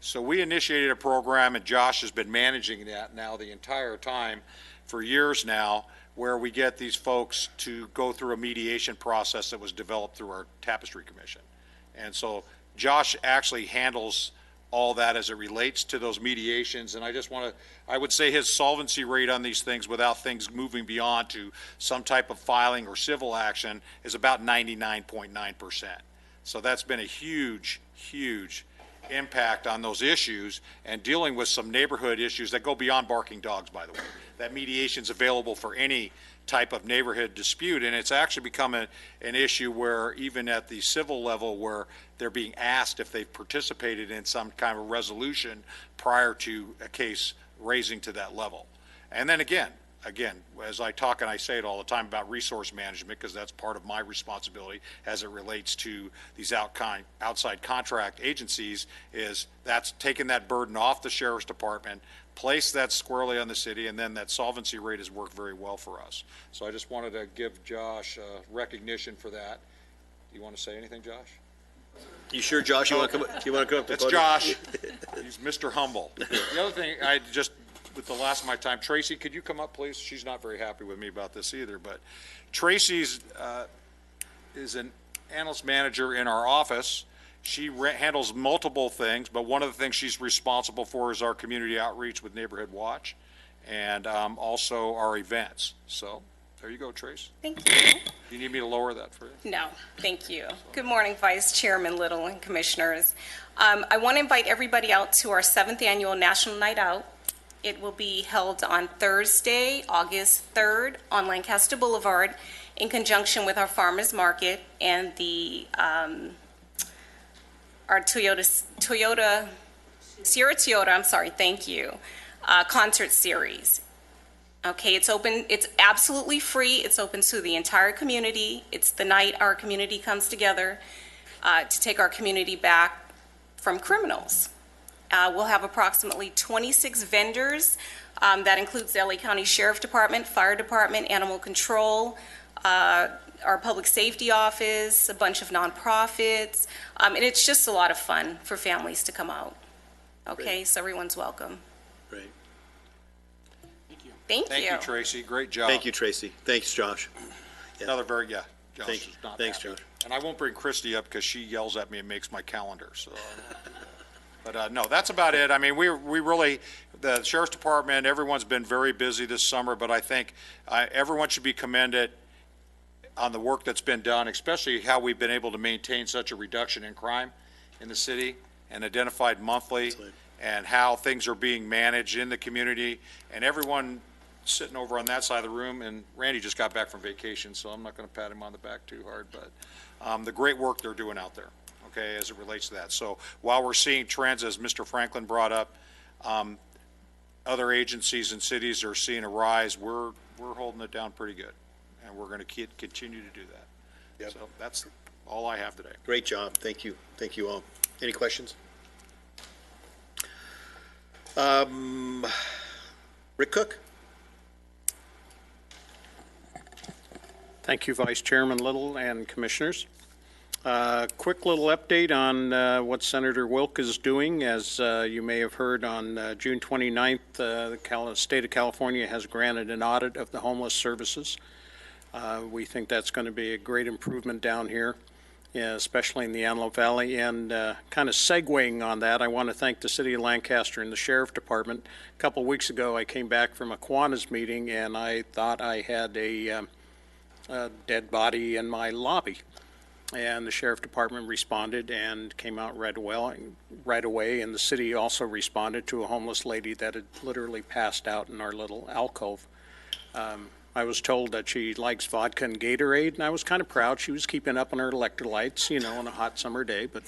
So we initiated a program, and Josh has been managing that now the entire time for years now, where we get these folks to go through a mediation process that was developed through our Tapestry Commission. And so Josh actually handles all that as it relates to those mediations, and I would say his solvency rate on these things without things moving beyond to some type of filing or civil action is about 99.9%. So that's been a huge, huge impact on those issues and dealing with some neighborhood issues that go beyond barking dogs, by the way. That mediation is available for any type of neighborhood dispute, and it's actually become an issue where even at the civil level where they're being asked if they've participated in some kind of resolution prior to a case raising to that level. And then again, as I talk and I say it all the time about resource management, because that's part of my responsibility as it relates to these outside contract agencies, is that's taking that burden off the sheriff's department, place that squarely on the city, and then that solvency rate has worked very well for us. So I just wanted to give Josh recognition for that. Do you want to say anything, Josh? You sure, Josh? You want to come up to the It's podium? Josh. He's Mr. Humble. The other thing, with the last of my time, Tracy, could you come up, please? She's not very happy with me about this either, but Tracy's is an analyst manager in our office. She handles multiple things, but one of the things she's responsible for is our community outreach with Neighborhood Watch and also our events. So there you go, Trace. Thank you. Do you need me to lower that for you? No, thank you. Good morning, Vice Chairman Little and Commissioners. I want to invite everybody out to our 7th Annual National Night Out. It will be held on Thursday, August 3rd on Lancaster Boulevard in conjunction with our Farmers Market and our Sierra Toyota, concert series. Okay, it's open, it's absolutely free. It's open to the entire community. It's the night our community comes together to take our community back from criminals. We'll have approximately 26 vendors. That includes the LA County Sheriff Department, Fire Department, Animal Control, our Public Safety Office, a bunch of nonprofits, and it's just a lot of fun for families to come out. Okay, Great. so everyone's welcome. Great. Thank you. Thank you, Tracy. Great job. Thank you, Tracy. Thanks, Josh. Yeah. Josh Thank- is not thanks, happy. Josh. And I won't bring Christy up because she yells at me and makes my calendar, so. But no, that's about it. I mean, we really, the Sheriff's Department, everyone's been very busy this summer, but I think everyone should be commended on the work that's been done, especially how we've been able to maintain such a reduction in crime in the city and identified monthly, and how things are being managed in the community, and everyone sitting over on that side of the room, and Randy just got back from vacation, so I'm not going to pat him on the back too hard, but the great work they're doing out there, okay, as it relates to that. So while we're seeing trends, as Mr. Franklin brought up, other agencies and cities are seeing a rise, we're holding it down pretty good, and we're going to continue to do that. Yep. So that's all I have today. Great job. Thank you. Thank you all. Any questions? Rick Cook? Thank you, Vice Chairman Little and Commissioners. Quick little update on what Senator Wilk is doing. As you may have heard, on June 29th, the state of California has granted an audit of the homeless services. We think that's going to be a great improvement down here. yeah, especially in the Antelope Valley. And kind of segueing on that, I want to thank the City of Lancaster and the Sheriff Department. A couple of weeks ago, I came back from a Kiwanis meeting, and I thought I had a dead body in my lobby. And the Sheriff Department responded and came out right away, and the city also responded to a homeless lady that had literally passed out in our little alcove. I was told that she likes vodka and Gatorade, and I was kind of proud. She was keeping up on her electrolytes, on a hot summer day. But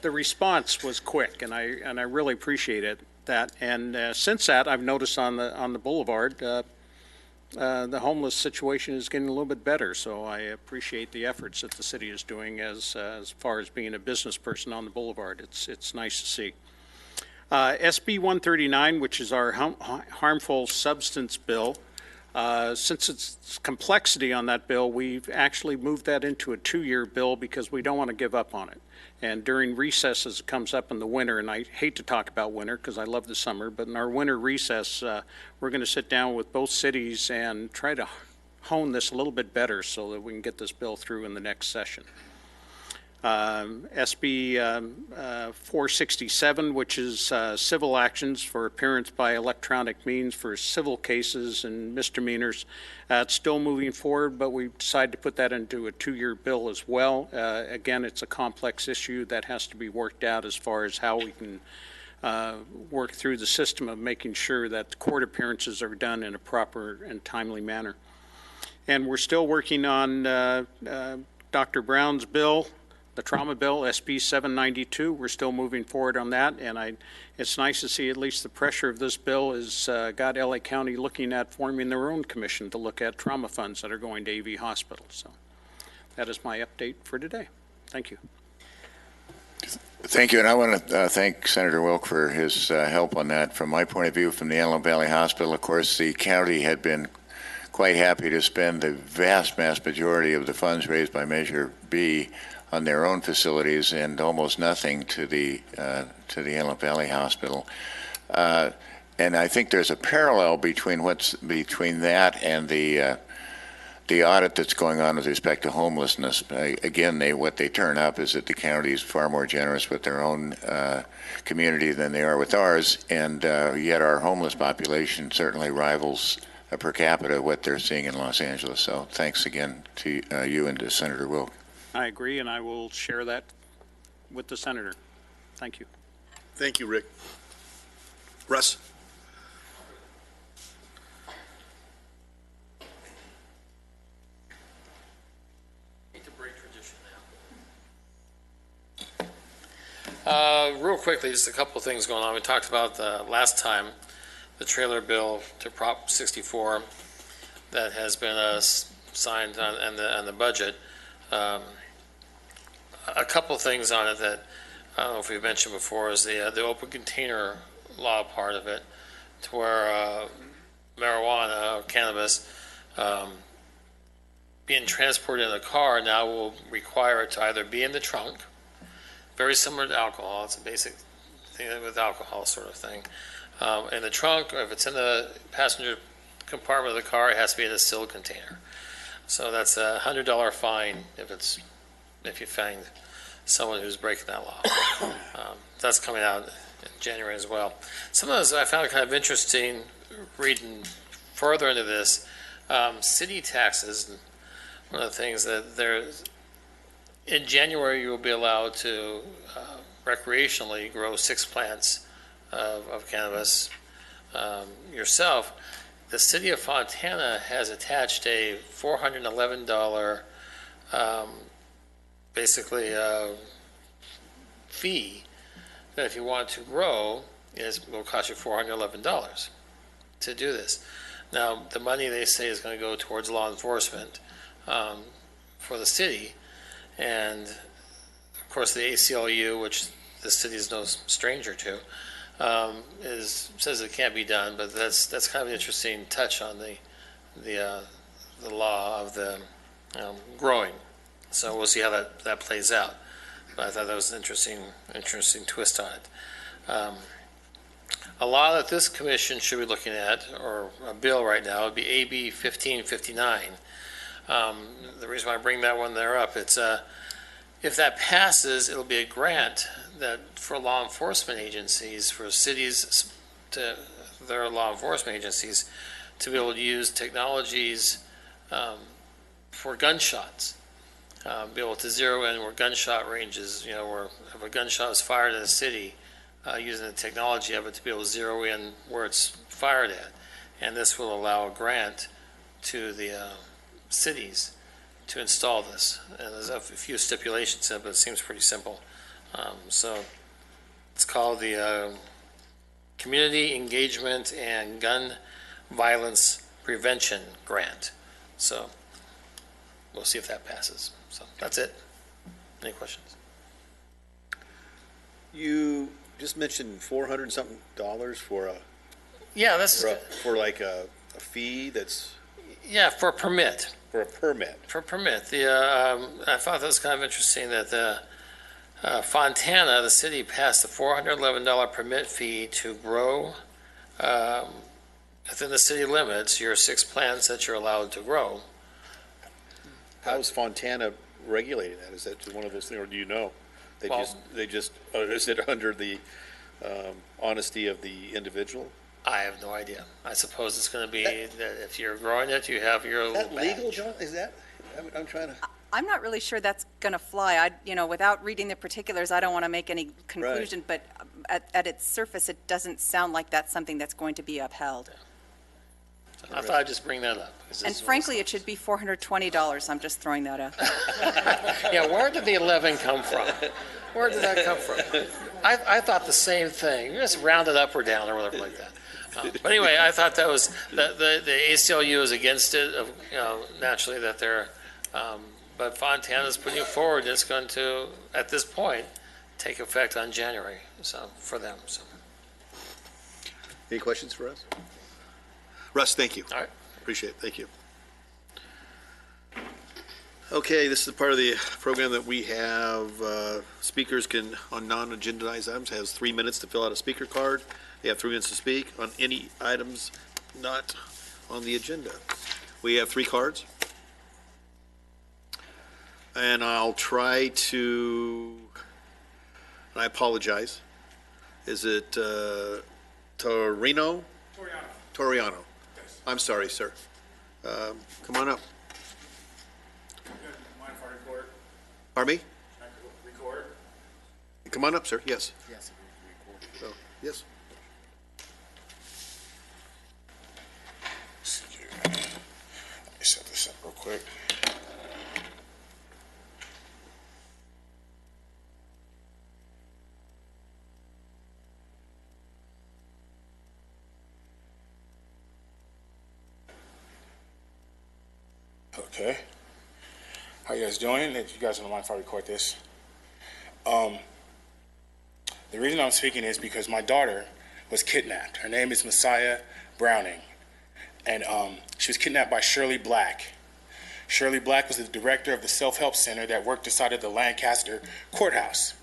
the response was quick, and I really appreciated that. And since that, I've noticed on the boulevard, the homeless situation is getting a little bit better. So I appreciate the efforts that the city is doing as far as being a business person on the boulevard. It's nice to see. SB 139, which is our harmful substance bill. Since it's complexity on that bill, we've actually moved that into a 2-year bill because we don't want to give up on it. And during recess, as it comes up in the winter, and I hate to talk about winter because I love the summer, but in our winter recess, we're going to sit down with both cities and try to hone this a little bit better so that we can get this bill through in the next session. SB 467, which is civil actions for appearance by electronic means for civil cases and misdemeanors. It's still moving forward, but we decided to put that into a 2-year bill as well. Again, it's a complex issue that has to be worked out as far as how we can work through the system of making sure that the court appearances are done in a proper and timely manner. And we're still working on Dr. Brown's bill, the trauma bill, SB 792. We're still moving forward on that, and it's nice to see at least the pressure of this bill has got LA County looking at forming their own commission to look at trauma funds that are going to AV Hospital. So that is my update for today. Thank you. Thank you, and I want to thank Senator Wilk for his help on that. From my point of view, from the Antelope Valley Hospital, of course, the county had been quite happy to spend the vast majority of the funds raised by Measure B on their own facilities and almost nothing to the Antelope Valley Hospital. And I think there's a parallel between that and the audit that's going on with respect to homelessness. Again, what they turn up is that the county is far more generous with their own community than they are with ours, and yet our homeless population certainly rivals per capita what they're seeing in Los Angeles. So thanks again to you and to Senator Wilk. I agree, and I will share that with the senator. Thank you. Thank you, Rick. Russ? Hate to break tradition now. Real quickly, just a couple of things going on. We talked about last time the trailer bill to Prop 64 that has been signed on the budget. A couple of things on it that I don't know if we mentioned before is the open container law part of it, to where marijuana or cannabis being transported in a car now will require it to either be in the trunk, very similar to alcohol. It's a basic thing with alcohol sort of thing. In the trunk, or if it's in the passenger compartment of the car, it has to be in a sealed container. So that's a $100 fine if you find someone who's breaking that law. That's coming out in January as well. Some of those I found kind of interesting reading further into this. City taxes, one of the things that in January you will be allowed to recreationally grow 6 plants of cannabis yourself. The city of Fontana has attached a $411 basically fee that if you want to grow will cost you $411 to do this. Now, the money they say is going to go towards law enforcement for the city, and of course the ACLU, which the city is no stranger to, says it can't be done. But that's kind of an interesting touch on the law of the growing. So we'll see how that plays out. But I thought that was an interesting twist on it. A law that this commission should be looking at, or a bill right now, would be AB 1559. The reason why I bring that one there up, it's if that passes, it'll be a grant that for law enforcement agencies, for cities, to their law enforcement agencies, to be able to use technologies for gunshots. Be able to zero in where gunshot ranges, where if a gunshot is fired in a city, using the technology of it to be able to zero in where it's fired at. And this will allow a grant to the cities to install this. And there's a few stipulations in it, but it seems pretty simple. So it's called the Community Engagement and Gun Violence Prevention Grant. So we'll see if that passes. So that's it. Any questions? You just mentioned $400 something for a Yeah, that's for like a fee that's for a permit. for a permit. For a permit. I thought that was kind of interesting that the Fontana, the city, passed the $411 permit fee to grow within the city limits your 6 plants that you're allowed to grow. How is Fontana regulating that? Is that just one of those things, or do you know? They just is it under the honesty of the individual? I have no idea. I suppose it's going to be that if you're growing it, you have your Is little that legal, badge. John? Is that? I'm trying to. I'm not really sure that's going to fly. Without reading the particulars, I don't want to make any conclusion, but at its surface, it doesn't sound like that's something that's going to be upheld. I thought I'd just bring that up. And frankly, it should be $420. I'm just throwing that out. Yeah, where did the 11 come from? Where did that come from? I thought the same thing. You just round it up or down or whatever like that. But anyway, I thought that was, the ACLU is against it, naturally that they're, but Fontana's putting it forward. It's going to, at this point, take effect on January, so, for them, so. Any questions for us? Russ, thank you. All right. Appreciate it. Thank you. Okay, this is the part of the program that we have, speakers can, on non-agendized items, has 3 minutes to fill out a speaker card. They have 3 minutes to speak on any items not on the agenda. We have 3 cards. And I'll try to, I apologize. Is it Torino? Toriano. I'm sorry, sir. Come on up. Mind if I record? Pardon me? Can I record? Come on up, sir. Yes. Yes. Oh, yes. Let me set this up real quick. Okay. How you guys doing? If you guys don't mind if I record this. The reason I'm speaking is because my daughter was kidnapped. Her name is Messiah Browning. And she was kidnapped by Shirley Black. Shirley Black was the director of the self-help center that worked inside of the Lancaster courthouse.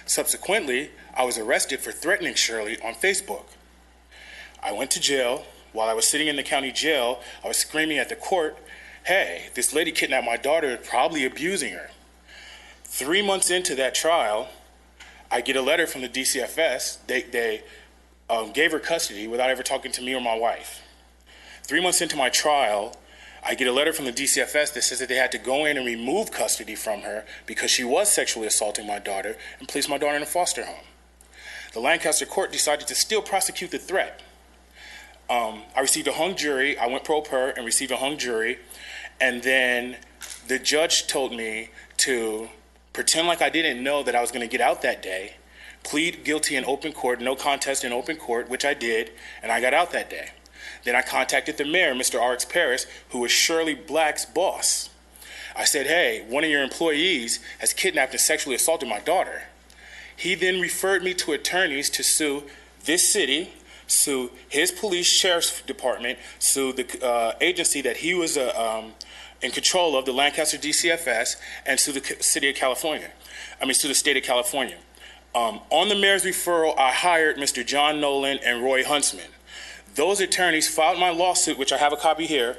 Subsequently, I was arrested for threatening Shirley on Facebook. I went to jail. While I was sitting in the county jail, I was screaming at the court, hey, this lady kidnapped my daughter, probably abusing her. 3 months into that trial, I get a letter from the DCFS. They gave her custody without ever talking to me or my wife. 3 months into my trial, I get a letter from the DCFS that says that they had to go in and remove custody from her because she was sexually assaulting my daughter and place my daughter in a foster home. The Lancaster court decided to still prosecute the threat. I received a hung jury. I went pro per and received a hung jury. And then the judge told me to pretend like I didn't know that I was going to get out that day, plead guilty in open court, no contest in open court, which I did, and I got out that day. Then I contacted the mayor, Mr. R.X. Paris, who was Shirley Black's boss. I said, hey, one of your employees has kidnapped and sexually assaulted my daughter. He then referred me to attorneys to sue this city, sue his police sheriff's department, sue the agency that he was in control of, the Lancaster DCFS, and sue the city of California. Sue the state of California. On the mayor's referral, I hired Mr. John Nolan and Roy Huntsman. Those attorneys filed my lawsuit, which I have a copy here,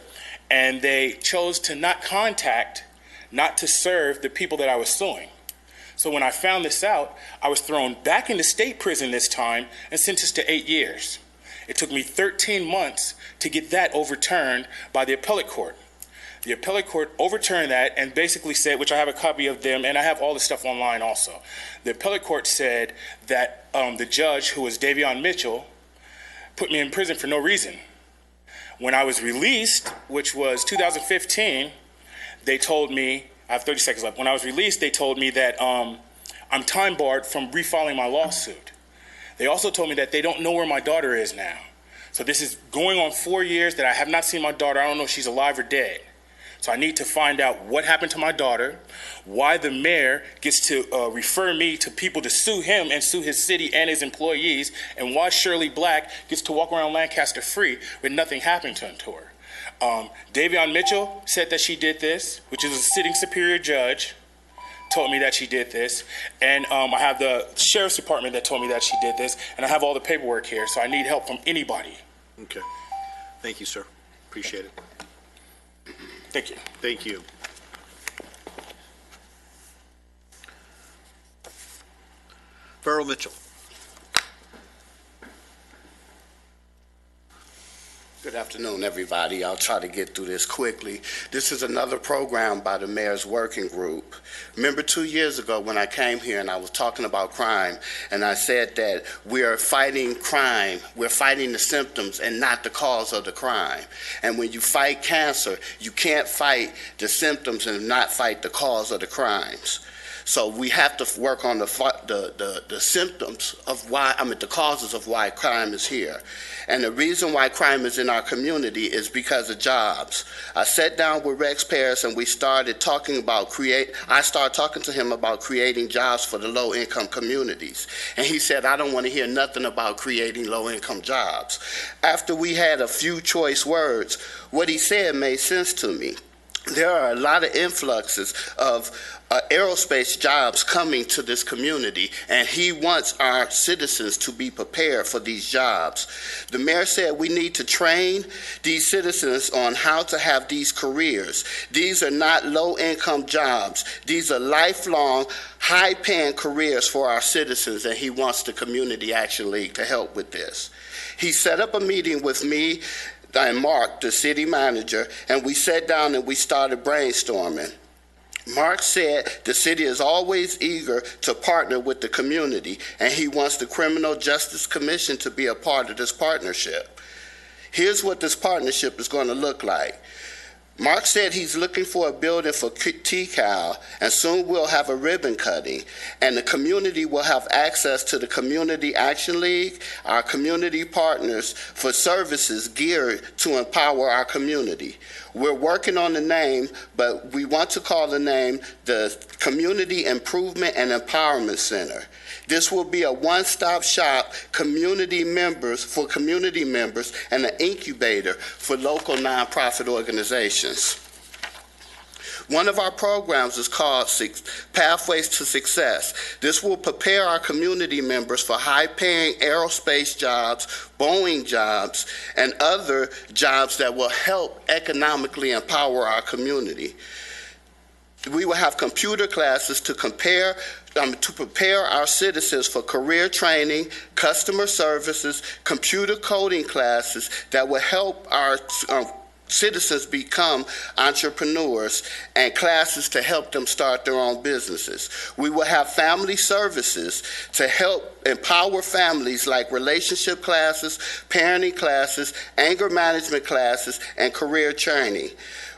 and they chose to not to serve the people that I was suing. So when I found this out, I was thrown back into state prison this time and sentenced to 8 years. It took me 13 months to get that overturned by the appellate court. The appellate court overturned that and basically said, which I have a copy of them, and I have all the stuff online also. The appellate court said that the judge, who was Davion Mitchell, put me in prison for no reason. When I was released, which was 2015, they told me, I have 30 seconds left. When I was released, they told me that I'm time barred from refiling my lawsuit. They also told me that they don't know where my daughter is now. So this is going on 4 years that I have not seen my daughter. I don't know if she's alive or dead. So I need to find out what happened to my daughter, why the mayor gets to refer me to people to sue him and sue his city and his employees, and why Shirley Black gets to walk around Lancaster free with nothing happened to her. Davion Mitchell said that she did this, which is a sitting superior judge, told me that she did this. And I have the sheriff's department that told me that she did this, and I have all the paperwork here, so I need help from anybody. Okay. Thank you, sir. Appreciate it. Thank you. Thank you. Farrell Mitchell. Good afternoon, everybody. I'll try to get through this quickly. This is another program by the Mayor's Working Group. Remember 2 years ago when I came here and I was talking about crime, and I said that we are fighting crime, we're fighting the symptoms and not the cause of the crime. And when you fight cancer, you can't fight the symptoms and not fight the cause of the crimes. So we have to work on the symptoms of why, the causes of why crime is here. And the reason why crime is in our community is because of jobs. I sat down with Rex Paris and we started talking about I started talking to him about creating jobs for the low-income communities. And he said, I don't want to hear nothing about creating low-income jobs. After we had a few choice words, what he said made sense to me. There are a lot of influxes of aerospace jobs coming to this community, and he wants our citizens to be prepared for these jobs. The mayor said we need to train these citizens on how to have these careers. These are not low-income jobs. These are lifelong, high-paying careers for our citizens, and he wants the Community Action League to help with this. He set up a meeting with me and Mark, the city manager, and we sat down and we started brainstorming. Mark said the city is always eager to partner with the community, and he wants the Criminal Justice Commission to be a part of this partnership. Here's what this partnership is going to look like. Mark said he's looking for a building for TCAL, and soon we'll have a ribbon cutting, and the community will have access to the Community Action League, our community partners, for services geared to empower our community. We're working on the name, but we want to call the name the Community Improvement and Empowerment Center. This will be a one-stop shop for community members and an incubator for local nonprofit organizations. One of our programs is called Pathways to Success. This will prepare our community members for high-paying aerospace jobs, Boeing jobs, and other jobs that will help economically empower our community. We will have computer classes to prepare our citizens for career training, customer services, computer coding classes that will help our citizens become entrepreneurs, and classes to help them start their own businesses. We will have family services to help empower families, like relationship classes, parenting classes, anger management classes, and career training.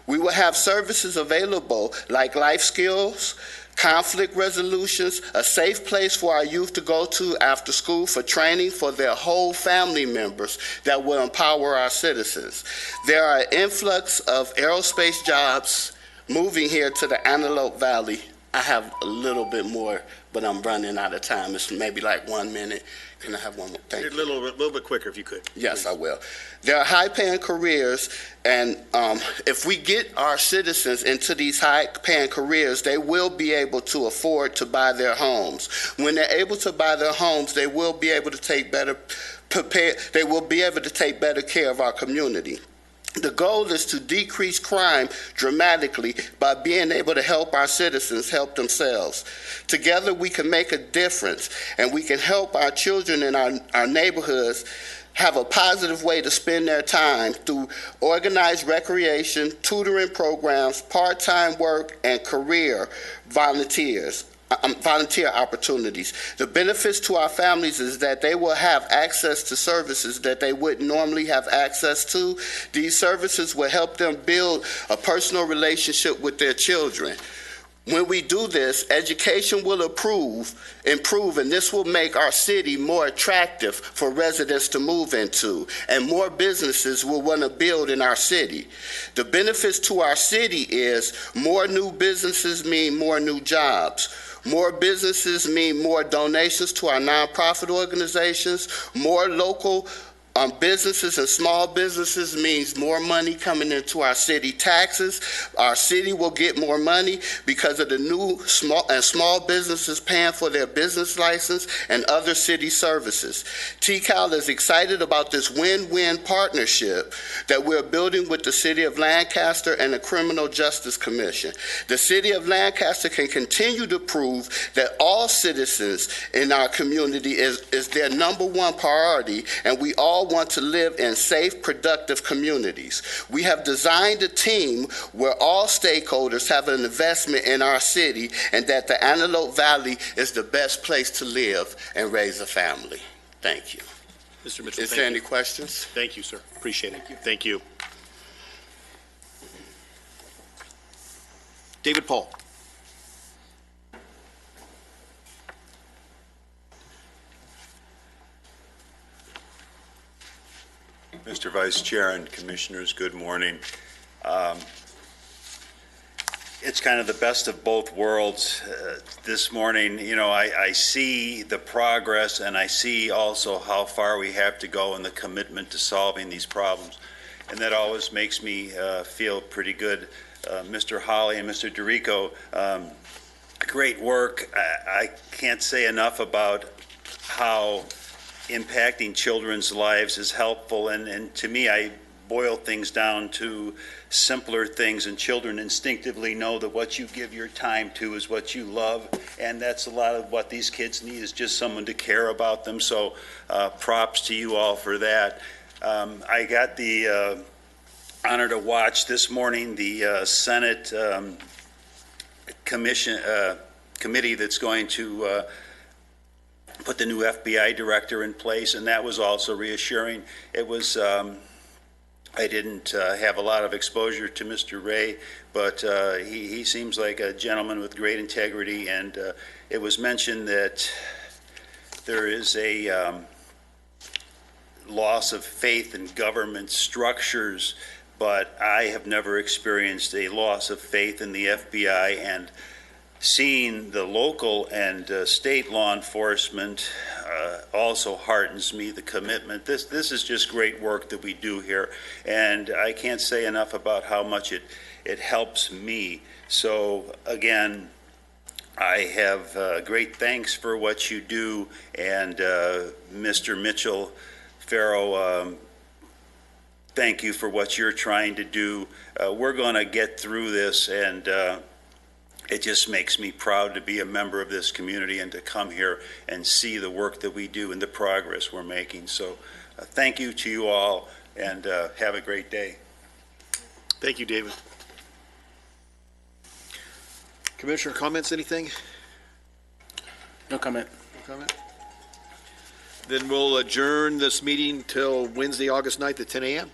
We will have services available like life skills, conflict resolutions, a safe place for our youth to go to after school for training for their whole family members that will empower our citizens. There are an influx of aerospace jobs moving here to the Antelope Valley. I have a little bit more, but I'm running out of time. It's maybe like 1 minute. Can I have one more? Thank you. A little bit quicker if you could. Yes, please. I will. There are high-paying careers, and if we get our citizens into these high-paying careers, they will be able to afford to buy their homes. When they're able to buy their homes, they will be able to take better care of our community. The goal is to decrease crime dramatically by being able to help our citizens help themselves. Together we can make a difference, and we can help our children in our neighborhoods have a positive way to spend their time through organized recreation, tutoring programs, part-time work, and career volunteer opportunities. The benefits to our families is that they will have access to services that they wouldn't normally have access to. These services will help them build a personal relationship with their children. When we do this, education will improve, and this will make our city more attractive for residents to move into, and more businesses will want to build in our city. The benefits to our city is more new businesses mean more new jobs. More businesses mean more donations to our nonprofit organizations. More local businesses and small businesses means more money coming into our city taxes. Our city will get more money because of the new small businesses paying for their business license and other city services. TCAL is excited about this win-win partnership that we're building with the City of Lancaster and the Criminal Justice Commission. The City of Lancaster can continue to prove that all citizens in our community is their number one priority, and we all want to live in safe, productive communities. We have designed a team where all stakeholders have an investment in our city, and that the Antelope Valley is the best place to live and raise a family. Thank you. Mr. Mitchell, is there any questions? Thank you, sir. Appreciate it. Thank you. David Paul. Mr. Vice Chair and Commissioners, good morning. It's kind of the best of both worlds this morning. You know, I see the progress, and I see also how far we have to go in the commitment to solving these problems. And that always makes me feel pretty good. Mr. Hawley and Mr. DeRico, great work. I can't say enough about how impacting children's lives is helpful, and to me, I boil things down to simpler things, and children instinctively know that what you give your time to is what you love, and that's a lot of what these kids need, is just someone to care about them. So props to you all for that. I got the honor to watch this morning the Senate committee that's going to put the new FBI director in place, and that was also reassuring. It was, I didn't have a lot of exposure to Mr. Ray, but he seems like a gentleman with great integrity, and it was mentioned that there is a loss of faith in government structures, but I have never experienced a loss of faith in the FBI, and seeing the local and state law enforcement also heartens me, the commitment. This is just great work that we do here, and I can't say enough about how much it helps me. So again, I have great thanks for what you do, and Mr. Mitchell Farrow, thank you for what you're trying to do. We're going to get through this, and it just makes me proud to be a member of this community and to come here and see the work that we do and the progress we're making. So thank you to you all, and have a great day. Thank you, David. Commissioner comments, anything? No comment. No comment? Then we'll adjourn this meeting till Wednesday, August 9th at 10 a.m.